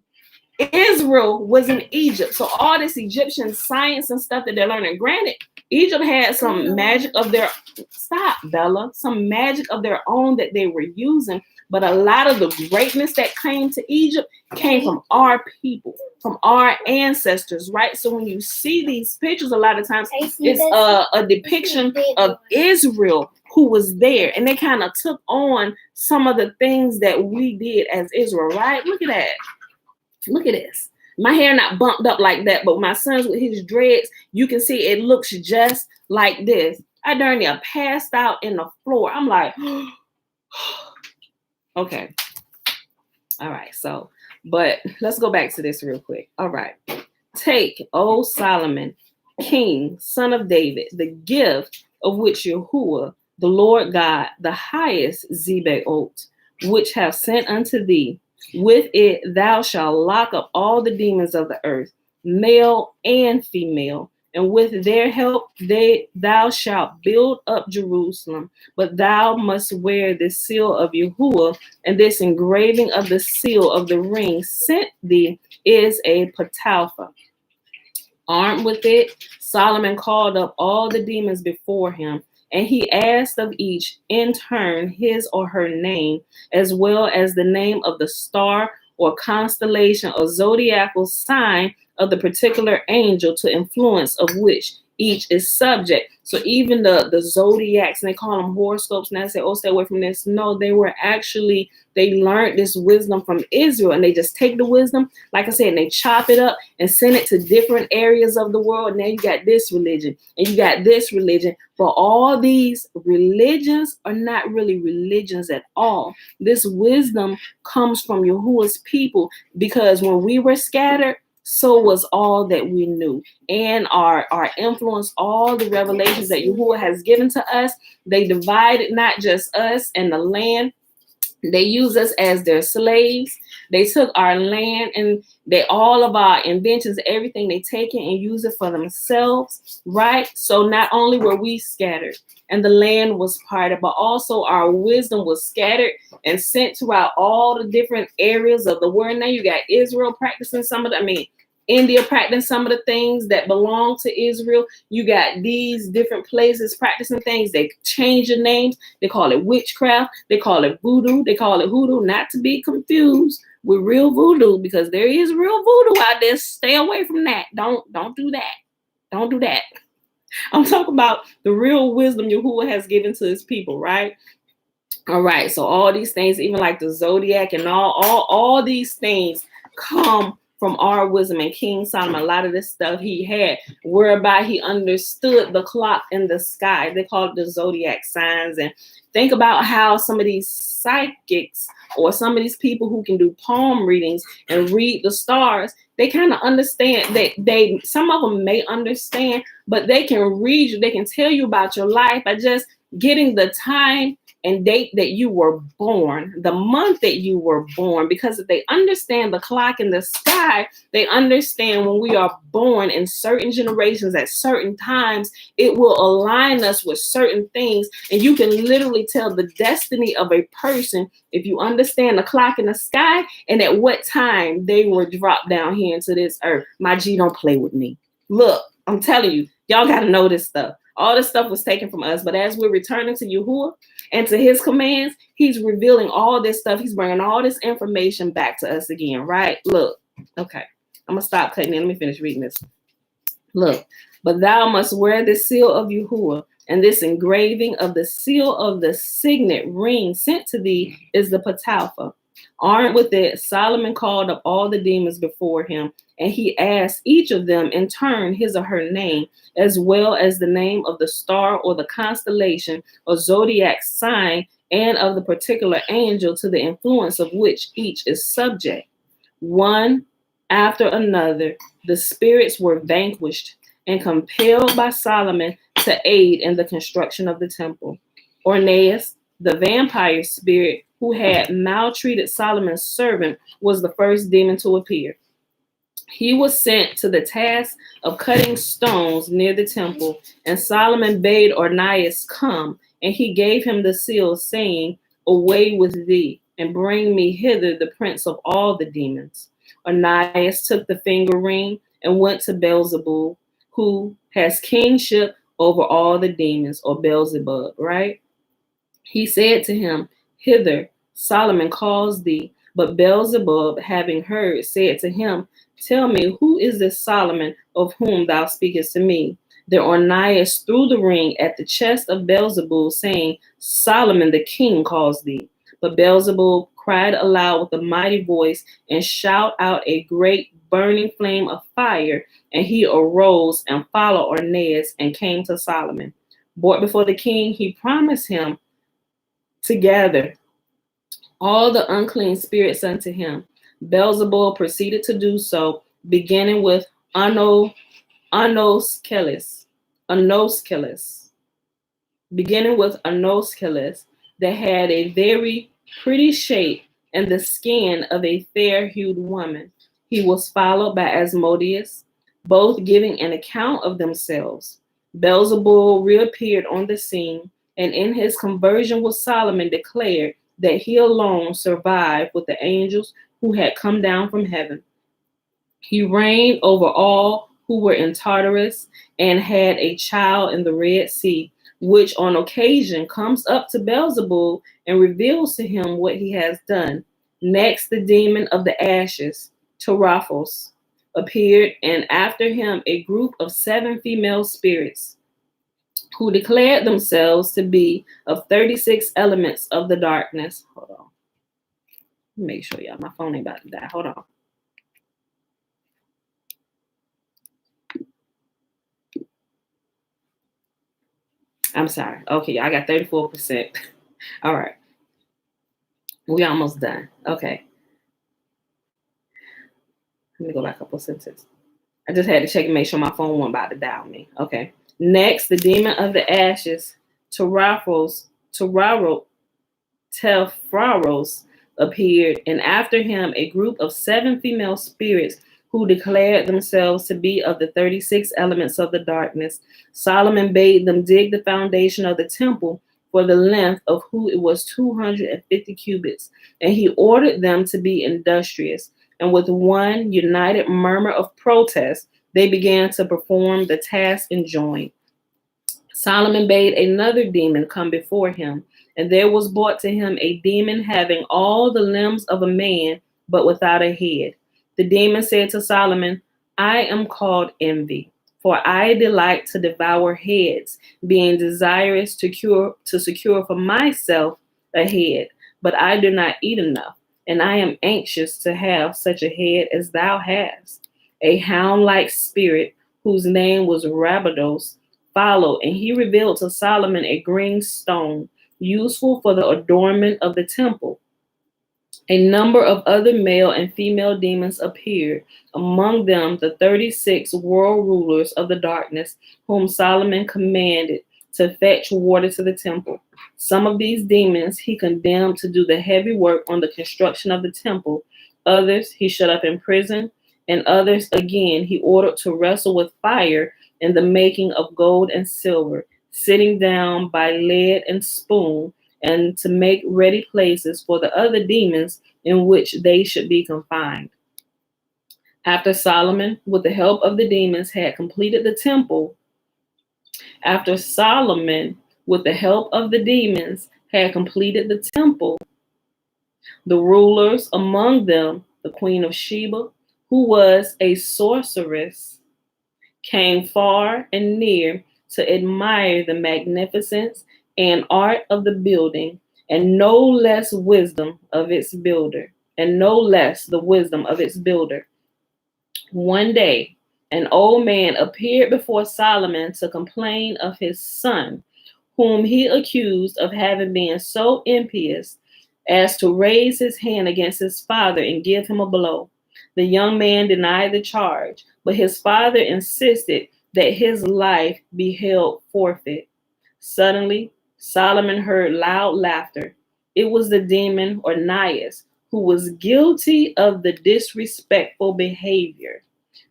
[SPEAKER 1] Israel was in Egypt. So all this Egyptian science and stuff that they're learning, granted, Egypt had some magic of their, stop, Bella, some magic of their own that they were using. But a lot of the greatness that came to Egypt came from our people, from our ancestors, right? So when you see these pictures, a lot of times it's a depiction of Israel who was there. And they kind of took on some of the things that we did as Israel, right? Look at that. Look at this. My hair not bumped up like that, but my son's with his dreads, you can see it looks just like this. I darn near passed out in the floor. I'm like, okay. All right. So, but let's go back to this real quick. All right. Take, O Solomon, king, son of David, the gift of which Yahuwah, the Lord God, the highest Zebaoth, which have sent unto thee. With it thou shalt lock up all the demons of the earth, male and female, and with their help thou shalt build up Jerusalem. But thou must wear the seal of Yahuwah, and this engraving of the seal of the ring sent thee is a patalpha. Armed with it, Solomon called up all the demons before him, and he asked of each in turn his or her name, as well as the name of the star or constellation or zodiacal sign of the particular angel to influence of which each is subject. So even the zodiacs, and they call them horoscopes, and I say, oh, stay away from this. No, they learned this wisdom from Israel, and they just take the wisdom, like I said, and they chop it up and send it to different areas of the world. Now you got this religion and you got this religion, but all these religions are not really religions at all. This wisdom comes from Yahuwah's people, because when we were scattered, so was all that we knew, and our influence, all the revelations that Yahuwah has given to us. They divided not just us and the land. They use us as their slaves. They took our land, and all of our inventions, everything, they take it and use it for themselves, right? So not only were we scattered and the land was parted, but also our wisdom was scattered and sent throughout all the different areas of the world. Now you got Israel practicing India practicing some of the things that belong to Israel. You got these different places practicing things. They change the names. They call it witchcraft. They call it voodoo. They call it hoodoo, not to be confused with real voodoo, because there is real voodoo out there. Stay away from that. Don't do that. Don't do that. I'm talking about the real wisdom Yahuwah has given to his people, right? All right. So all these things, even like the zodiac and all these things come from our wisdom. And King Solomon, a lot of this stuff he had, whereby he understood the clock in the sky. They call it the zodiac signs. And think about how some of these psychics or some of these people who can do palm readings and read the stars, they kind of understand that some of them may understand, but they can read you. They can tell you about your life by just getting the time and date that you were born, the month that you were born, because if they understand the clock in the sky, they understand when we are born in certain generations at certain times, it will align us with certain things. And you can literally tell the destiny of a person if you understand the clock in the sky and at what time they were dropped down here into this earth. My G, don't play with me. Look, I'm telling you, y'all got to know this stuff. All this stuff was taken from us, but as we're returning to Yahuwah and to his commands, he's revealing all this stuff. He's bringing all this information back to us again, right? Look, okay, I'm going to stop cutting in. Let me finish reading this. Look, but thou must wear the seal of Yahuwah, and this engraving of the seal of the signet ring sent to thee is the patalpha. Armed with it, Solomon called up all the demons before him, and he asked each of them in turn his or her name, as well as the name of the star or the constellation or zodiac sign, and of the particular angel to the influence of which each is subject. One after another, the spirits were vanquished and compelled by Solomon to aid in the construction of the temple. Orneus, the vampire spirit who had maltreated Solomon's servant, was the first demon to appear. He was sent to the task of cutting stones near the temple, and Solomon bade Orneus come, and he gave him the seal, saying, away with thee, and bring me hither the prince of all the demons. Onias took the finger ring and went to Beelzebub, who has kingship over all the demons, or Beelzebub, right? He said to him, Hither, Solomon calls thee. But Beelzebub, having heard, said to him, Tell me, who is this Solomon of whom thou speakest to me? Then Onias threw the ring at the chest of Beelzebub, saying, Solomon the king calls thee. But Beelzebub cried aloud with a mighty voice and shout out a great burning flame of fire. And he arose and followed Orneas and came to Solomon. Brought before the king, he promised him to gather all the unclean spirits unto him. Beelzebul proceeded to do so, beginning with Anoskeles, that had a very pretty shape and the skin of a fair-hued woman. He was followed by Asmodeus, both giving an account of themselves. Beelzebul reappeared on the scene, and in his conversion with Solomon declared that he alone survived with the angels who had come down from heaven. He reigned over all who were in Tartarus and had a child in the Red Sea, which on occasion comes up to Beelzebul and reveals to him what he has done. Next, the demon of the ashes, Teraphos, appeared, and after him a group of 7 female spirits who declared themselves to be of 36 elements of the darkness. Hold on. Make sure y'all, my phone ain't about to die. Hold on. I'm sorry. Okay, I got 34%. All right. We almost done. Okay. Let me go back a couple sentences. I just had to check and make sure my phone wasn't about to die on me. Okay. Next, the demon of the ashes, Teraphos, appeared, and after him a group of 7 female spirits who declared themselves to be of the 36 elements of the darkness. Solomon bade them dig the foundation of the temple, for the length of who it was 250 cubits, and he ordered them to be industrious. And with one united murmur of protest, they began to perform the task enjoined. Solomon bade another demon come before him, and there was brought to him a demon having all the limbs of a man, but without a head. The demon said to Solomon, I am called envy, for I delight to devour heads, being desirous to secure for myself a head, but I do not eat enough, and I am anxious to have such a head as thou hast. A hound-like spirit, whose name was Rabados, followed, and he revealed to Solomon a green stone, useful for the adornment of the temple. A number of other male and female demons appeared, among them the 36 world rulers of the darkness, whom Solomon commanded to fetch water to the temple. Some of these demons he condemned to do the heavy work on the construction of the temple. Others he shut up in prison, and others again he ordered to wrestle with fire in the making of gold and silver, sitting down by lead and spoon, and to make ready places for the other demons in which they should be confined. After Solomon, with the help of the demons, had completed the temple, the rulers, among them the Queen of Sheba, who was a sorceress, came far and near to admire the magnificence and art of the building, and no less the wisdom of its builder. One day, an old man appeared before Solomon to complain of his son, whom he accused of having been so impious as to raise his hand against his father and give him a blow. The young man denied the charge, but his father insisted that his life be held forfeit. Suddenly, Solomon heard loud laughter. It was the demon Ornias, who was guilty of the disrespectful behavior.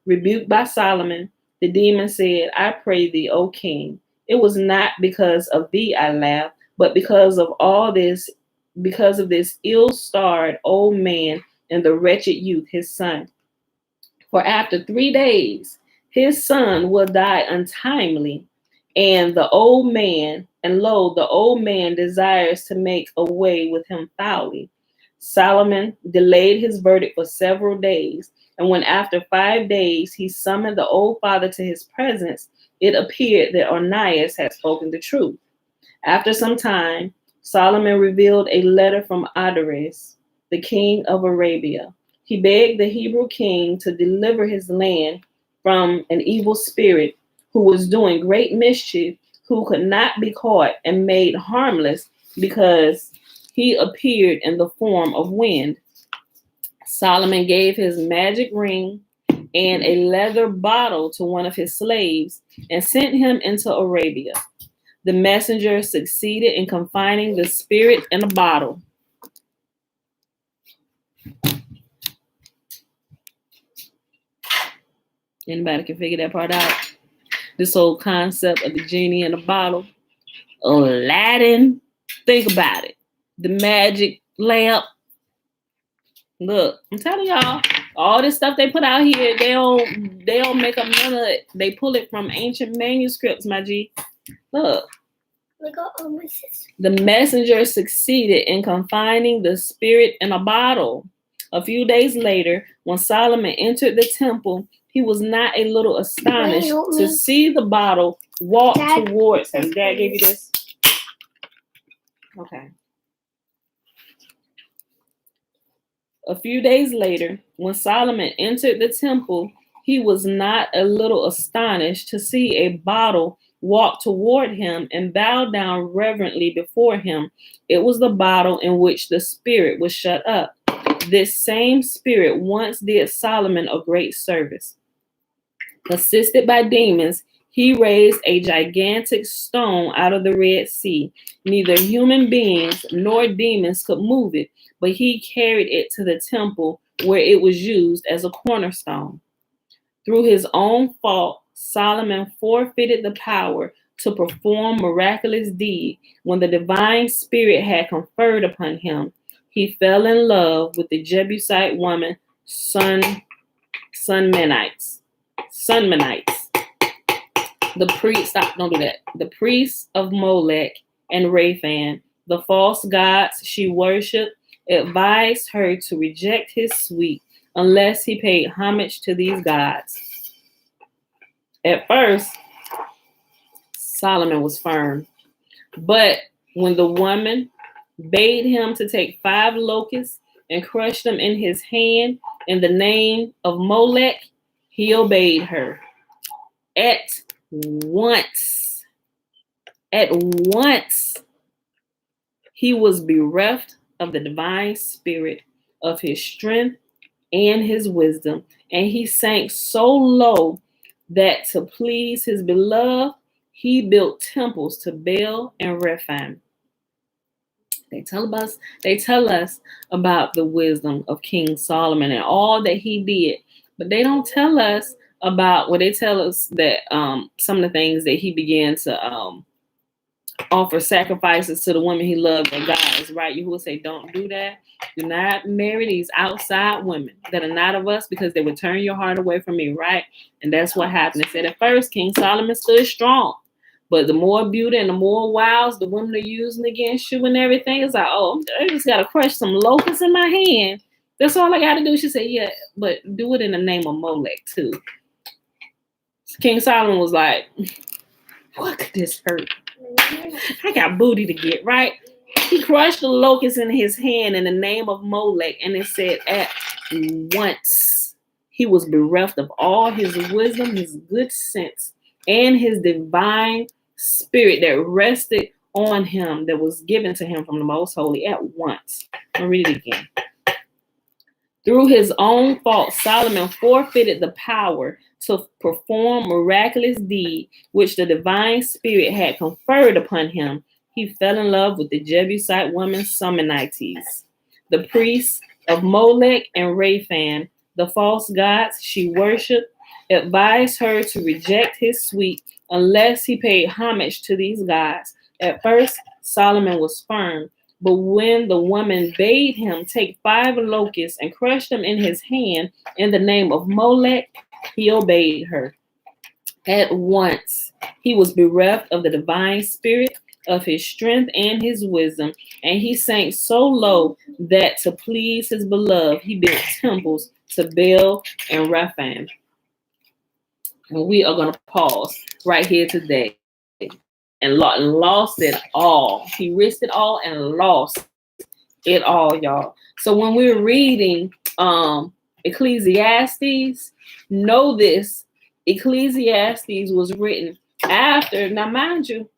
[SPEAKER 1] Rebuked by Solomon, the demon said, I pray thee, O king, it was not because of thee I laughed, but because of this ill-starred old man and the wretched youth, his son. For after 3 days, his son will die untimely, and lo, the old man desires to make away with him foully. Solomon delayed his verdict for several days, and when after 5 days he summoned the old father to his presence, it appeared that Onias had spoken the truth. After some time, Solomon revealed a letter from Artaxerxes, the king of Arabia. He begged the Hebrew king to deliver his land from an evil spirit who was doing great mischief, who could not be caught and made harmless because he appeared in the form of wind. Solomon gave his magic ring and a leather bottle to one of his slaves and sent him into Arabia. The messenger succeeded in confining the spirit in a bottle. Anybody can figure that part out? This whole concept of the genie in a bottle. Aladdin, think about it. The magic lamp. Look, I'm telling y'all, all this stuff they put out here, they don't make up none of it. They pull it from ancient manuscripts, my G. Look. The messenger succeeded in confining the spirit in a bottle. A few days later, when Solomon entered the temple, he was not a little astonished to see the bottle walk towards him. Dad gave you this? Okay. A few days later, when Solomon entered the temple, he was not a little astonished to see a bottle walk toward him and bow down reverently before him. It was the bottle in which the spirit was shut up. This same spirit once did Solomon a great service. Assisted by demons, he raised a gigantic stone out of the Red Sea. Neither human beings nor demons could move it, but he carried it to the temple where it was used as a cornerstone. Through his own fault, Solomon forfeited the power to perform miraculous deeds when the divine spirit had conferred upon him. He fell in love with the Jebusite woman, Sunmanites. The priests of Molech and Raphan, the false gods she worshipped, advised her to reject his suite unless he paid homage to these gods. At first, Solomon was firm, but when the woman bade him to take 5 locusts and crush them in his hand in the name of Molech, he obeyed her. At once, he was bereft of the divine spirit, of his strength and his wisdom, and he sank so low that to please his beloved, he built temples to Baal and Rephan. They tell us about the wisdom of King Solomon and all that he did, but they don't tell us about, well, they tell us that some of the things that he began to offer sacrifices to the women he loved and guys, right? You would say, don't do that. Do not marry these outside women that are not of us, because they would turn your heart away from me, right? And that's what happened. It said at first, King Solomon stood strong, but the more beauty and the more wiles the women are using against you and everything, it's like, oh, I just got to crush some locusts in my hand. That's all I got to do. She said, yeah, but do it in the name of Molech too. King Solomon was like, what could this hurt? I got booty to get, right? He crushed the locust in his hand in the name of Molech, and it said at once he was bereft of all his wisdom, his good sense, and his divine spirit that rested on him, that was given to him from the Most Holy at once. I'll read it again. Through his own fault, Solomon forfeited the power to perform miraculous deeds which the divine spirit had conferred upon him. He fell in love with the Jebusite woman Sunmanites, the priests of Molech and Raphan, the false gods she worshipped, advised her to reject his suite unless he paid homage to these gods. At first, Solomon was firm, But when the woman bade him take 5 locusts and crush them in his hand in the name of Molech, he obeyed her. At once he was bereft of the divine spirit, of his strength and his wisdom, and he sank so low that to please his beloved, he built temples to Baal and Rephaim. And we are going to pause right here today and lost it all. He risked it all and lost it all, y'all. So when we're reading Ecclesiastes, know this: Ecclesiastes was written after. Now, mind you,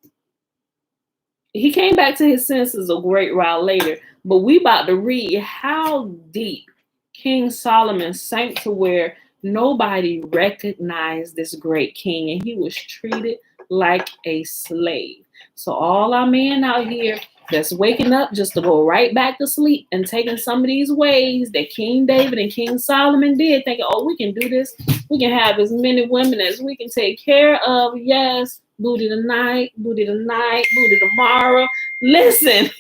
[SPEAKER 1] he came back to his senses a great while later. But we about to read how deep King Solomon sank to where nobody recognized this great king, and he was treated like a slave. So all our men out here that's waking up just to go right back to sleep and taking some of these ways that King David and King Solomon did, thinking, oh, we can do this. We can have as many women as we can take care of. Yes, booty tonight, booty tomorrow. Listen,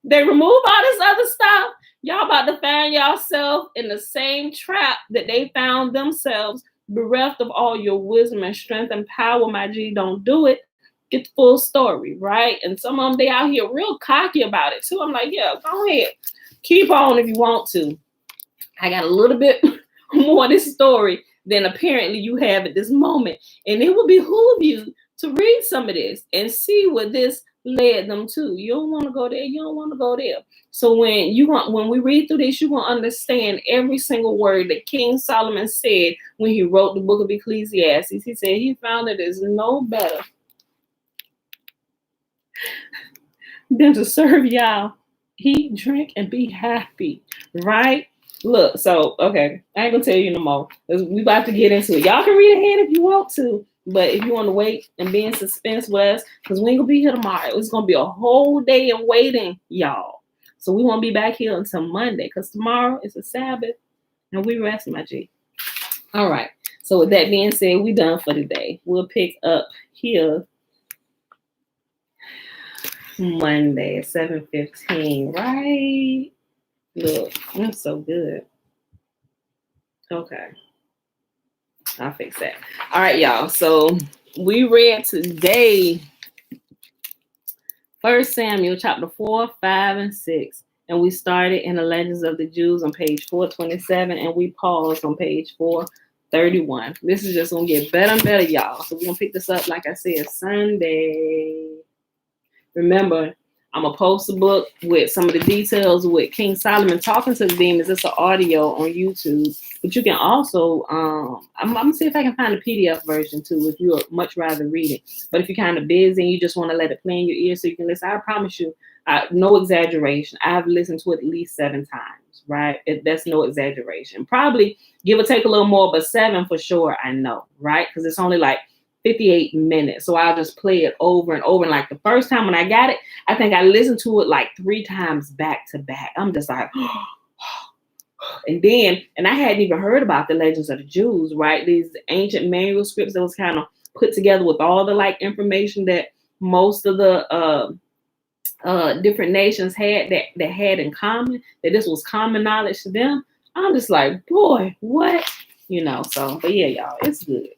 [SPEAKER 1] they remove all this other stuff. Y'all about to find yourself in the same trap that they found themselves, bereft of all your wisdom and strength and power. My G, don't do it. Get the full story, right? And some of them, they out here real cocky about it too. I'm like, yeah, go ahead. Keep on if you want to. I got a little bit more of this story than apparently you have at this moment. And it would behoove you to read some of this and see what this led them to. You don't want to go there. You don't want to go there. So when we read through this, you're going to understand every single word that King Solomon said when he wrote the book of Ecclesiastes. He said he found it is no better than to serve y'all, eat, drink, and be happy, right? Look, so, okay, I ain't gonna tell you no more. We about to get into it. Y'all can read ahead if you want to, but if you want to wait and be in suspense with us, because we ain't gonna be here tomorrow. It's gonna be a whole day in waiting, y'all. So we won't be back here until Monday, because tomorrow is a Sabbath, and we rest, my G. All right, so with that being said, we done for today. We'll pick up here Monday at 7:15, right? Look, that's so good. Okay, I'll fix that. All right, y'all. So we read today 1 Samuel chapter 4, 5, and 6. And we started in the Legends of the Jews on page 427, and we paused on page 431. This is just going to get better and better, y'all. So we're going to pick this up, like I said, Sunday. Remember, I'm going to post a book with some of the details with King Solomon talking to the demons. It's an audio on YouTube. But you can also, I'm going to see if I can find a PDF version too, if you would much rather read it. But if you're kind of busy and you just want to let it play in your ear so you can listen, I promise you, no exaggeration, I've listened to it at least 7 times, right? That's no exaggeration. Probably give or take a little more, but 7 for sure, I know, right? Because it's only like 58 minutes. So I'll just play it over and over. And like the first time when I got it, I think I listened to it like 3 times back to back. I'm just like, and I hadn't even heard about the Legends of the Jews, right? These ancient manuscripts that was kind of put together with all the like information that most of the different nations had that had in common, that this was common knowledge to them. I'm just like, boy, what? So, but yeah, y'all, it's good.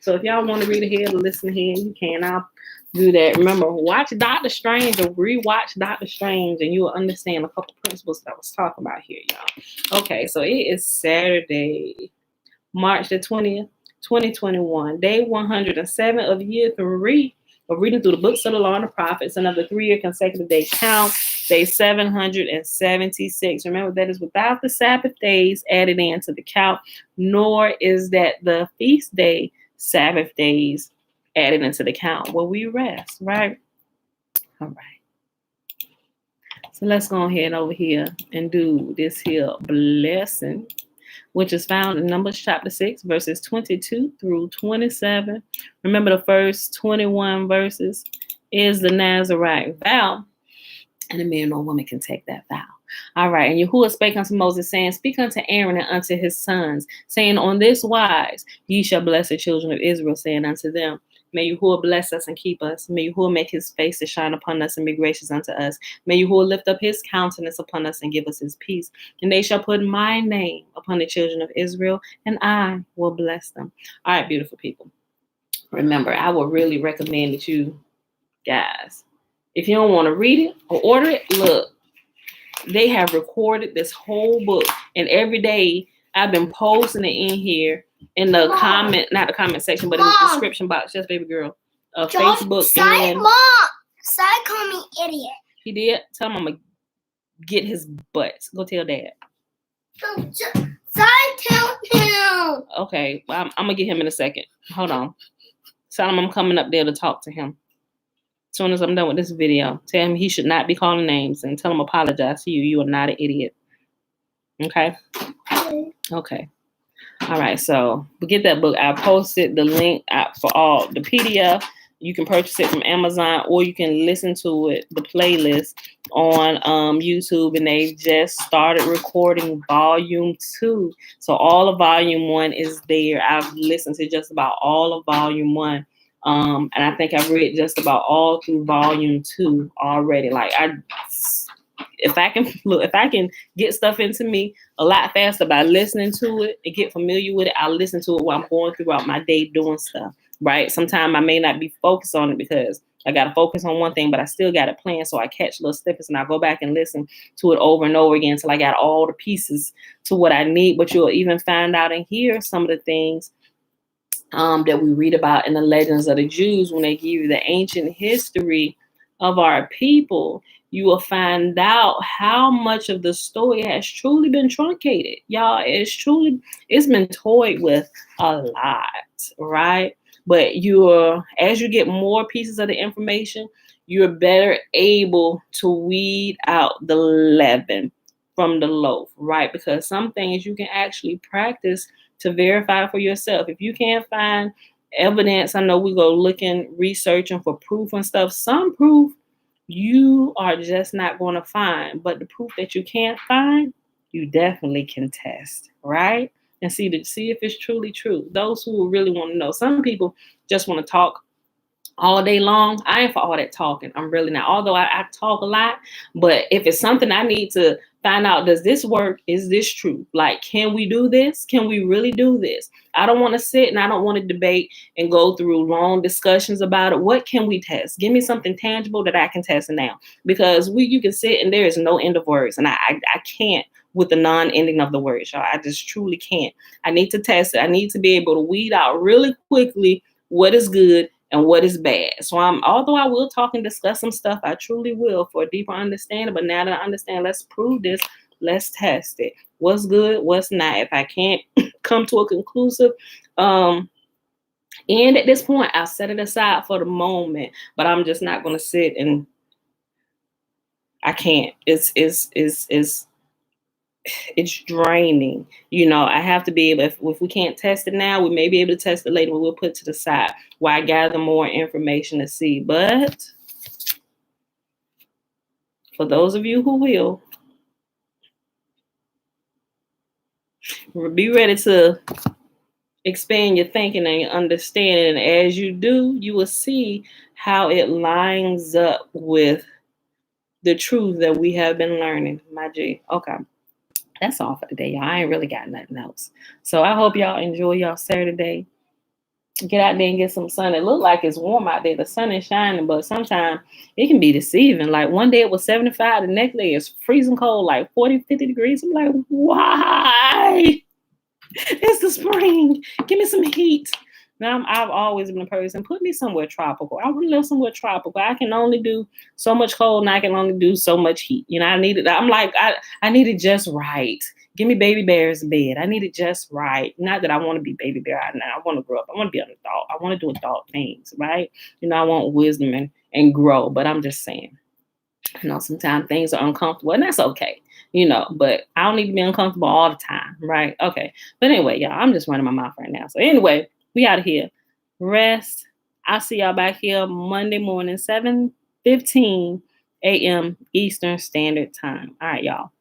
[SPEAKER 1] So if y'all want to read ahead or listen ahead, you can. I'll do that. Remember, watch Doctor Strange or rewatch Doctor Strange, and you will understand a couple principles that I was talking about here, y'all. Okay, so it is Saturday, March the 20th, 2021, day 107 of year 3 of reading through the books of the law and the prophets, and of the 3-year consecutive day count, day 776. Remember, that is without the Sabbath days added into the count, nor is that the feast day Sabbath days added into the count where we rest, right? All right. So let's go ahead over here and do this here blessing, which is found in Numbers chapter 6, verses 22 through 27. Remember, the first 21 verses is the Nazarite vow, and a man or woman can take that vow. All right, and Yahuwah spake unto Moses, saying, speak unto Aaron and unto his sons, saying, on this wise ye shall bless the children of Israel, saying unto them, May Yahuwah bless us and keep us. May Yahuwah make his face to shine upon us and be gracious unto us. May Yahuwah lift up his countenance upon us and give us his peace. And they shall put my name upon the children of Israel, and I will bless them. All right, beautiful people. Remember, I would really recommend that you guys, if you don't want to read it or order it, look, they have recorded this whole book, and every day I've been posting it in here in the comment, not the comment section, but in the description box. Yes, baby girl. Facebook. And
[SPEAKER 3] Sai called me idiot.
[SPEAKER 1] He did? Tell him I'm going to get his butt. Go tell Dad.
[SPEAKER 3] Sai, tell him.
[SPEAKER 1] Okay, well, I'm going to get him in a second. Hold on. Tell him I'm coming up there to talk to him. As soon as I'm done with this video, tell him he should not be calling names and tell him apologize to you. You are not an idiot. Okay? Okay. All right. So get that book. I posted the link out for all the PDF. You can purchase it from Amazon, or you can listen to it, the playlist on YouTube. And they just started recording volume 2. So all of volume 1 is there. I've listened to just about all of volume 1. And I think I've read just about all through volume 2 already. Like if I can get stuff into me a lot faster by listening to it and get familiar with it, I'll listen to it while I'm going throughout my day doing stuff. Right? Sometimes I may not be focused on it because I got to focus on one thing, but I still got a plan. So I catch little snippets and I go back and listen to it over and over again until I got all the pieces to what I need. But you'll even find out and hear some of the things that we read about in the legends of the Jews when they give you the ancient history of our people. You will find out how much of the story has truly been truncated. Y'all, it's been toyed with a lot, right? But as you get more pieces of the information, you're better able to weed out the leaven from the loaf, right? Because some things you can actually practice to verify for yourself. If you can't find evidence, I know we go looking, researching for proof and stuff. Some proof you are just not going to find, but the proof that you can't find, you definitely can test, right? And see if it's truly true. Those who really want to know. Some people just want to talk all day long. I ain't for all that talking. I'm really not. Although I talk a lot, but if it's something I need to find out, does this work? Is this true? Like, can we do this? Can we really do this? I don't want to sit and I don't want to debate and go through long discussions about it. What can we test? Give me something tangible that I can test now, because you can sit and there is no end of words, and I can't with the non-ending of the words, y'all. I just truly can't. I need to test it. I need to be able to weed out really quickly what is good and what is bad. So although I will talk and discuss some stuff, I truly will for a deeper understanding. But now that I understand, let's prove this. Let's test it. What's good? What's not? If I can't come to a conclusive end at this point, I'll set it aside for the moment. But I'm just not going to sit and I can't. It's draining. I have to be able, if we can't test it now, we may be able to test it later, but we'll put it to the side while I gather more information to see. But for those of you who will, be ready to expand your thinking and your understanding. And as you do, you will see how it lines up with the truth that we have been learning, my G. Okay. That's all for today, y'all. I ain't really got nothing else. So I hope y'all enjoy y'all Saturday. Get out there and get some sun. It look like it's warm out there. The sun is shining, but sometimes it can be deceiving. Like one day it was 75. The next day it's freezing cold, like 40, 50 degrees. I'm like, why? It's the spring. Give me some heat. Now I've always been a person. Put me somewhere tropical. I want to live somewhere tropical. I can only do so much cold, and I can only do so much heat. I need it. I'm like, I need it just right. Give me Baby Bear's bed. I need it just right. Not that I want to be Baby Bear. I want to grow up. I want to be an adult. I want to do adult things, right? I want wisdom and grow. But I'm just saying, sometimes things are uncomfortable, and that's okay. But I don't need to be uncomfortable all the time, right? Okay. But anyway, y'all, I'm just running my mouth right now. So anyway, we out of here. Rest. I'll see y'all back here Monday morning, 7:15 a.m. Eastern Standard Time. All right, y'all.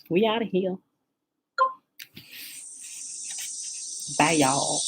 [SPEAKER 1] We out of here. Bye, y'all.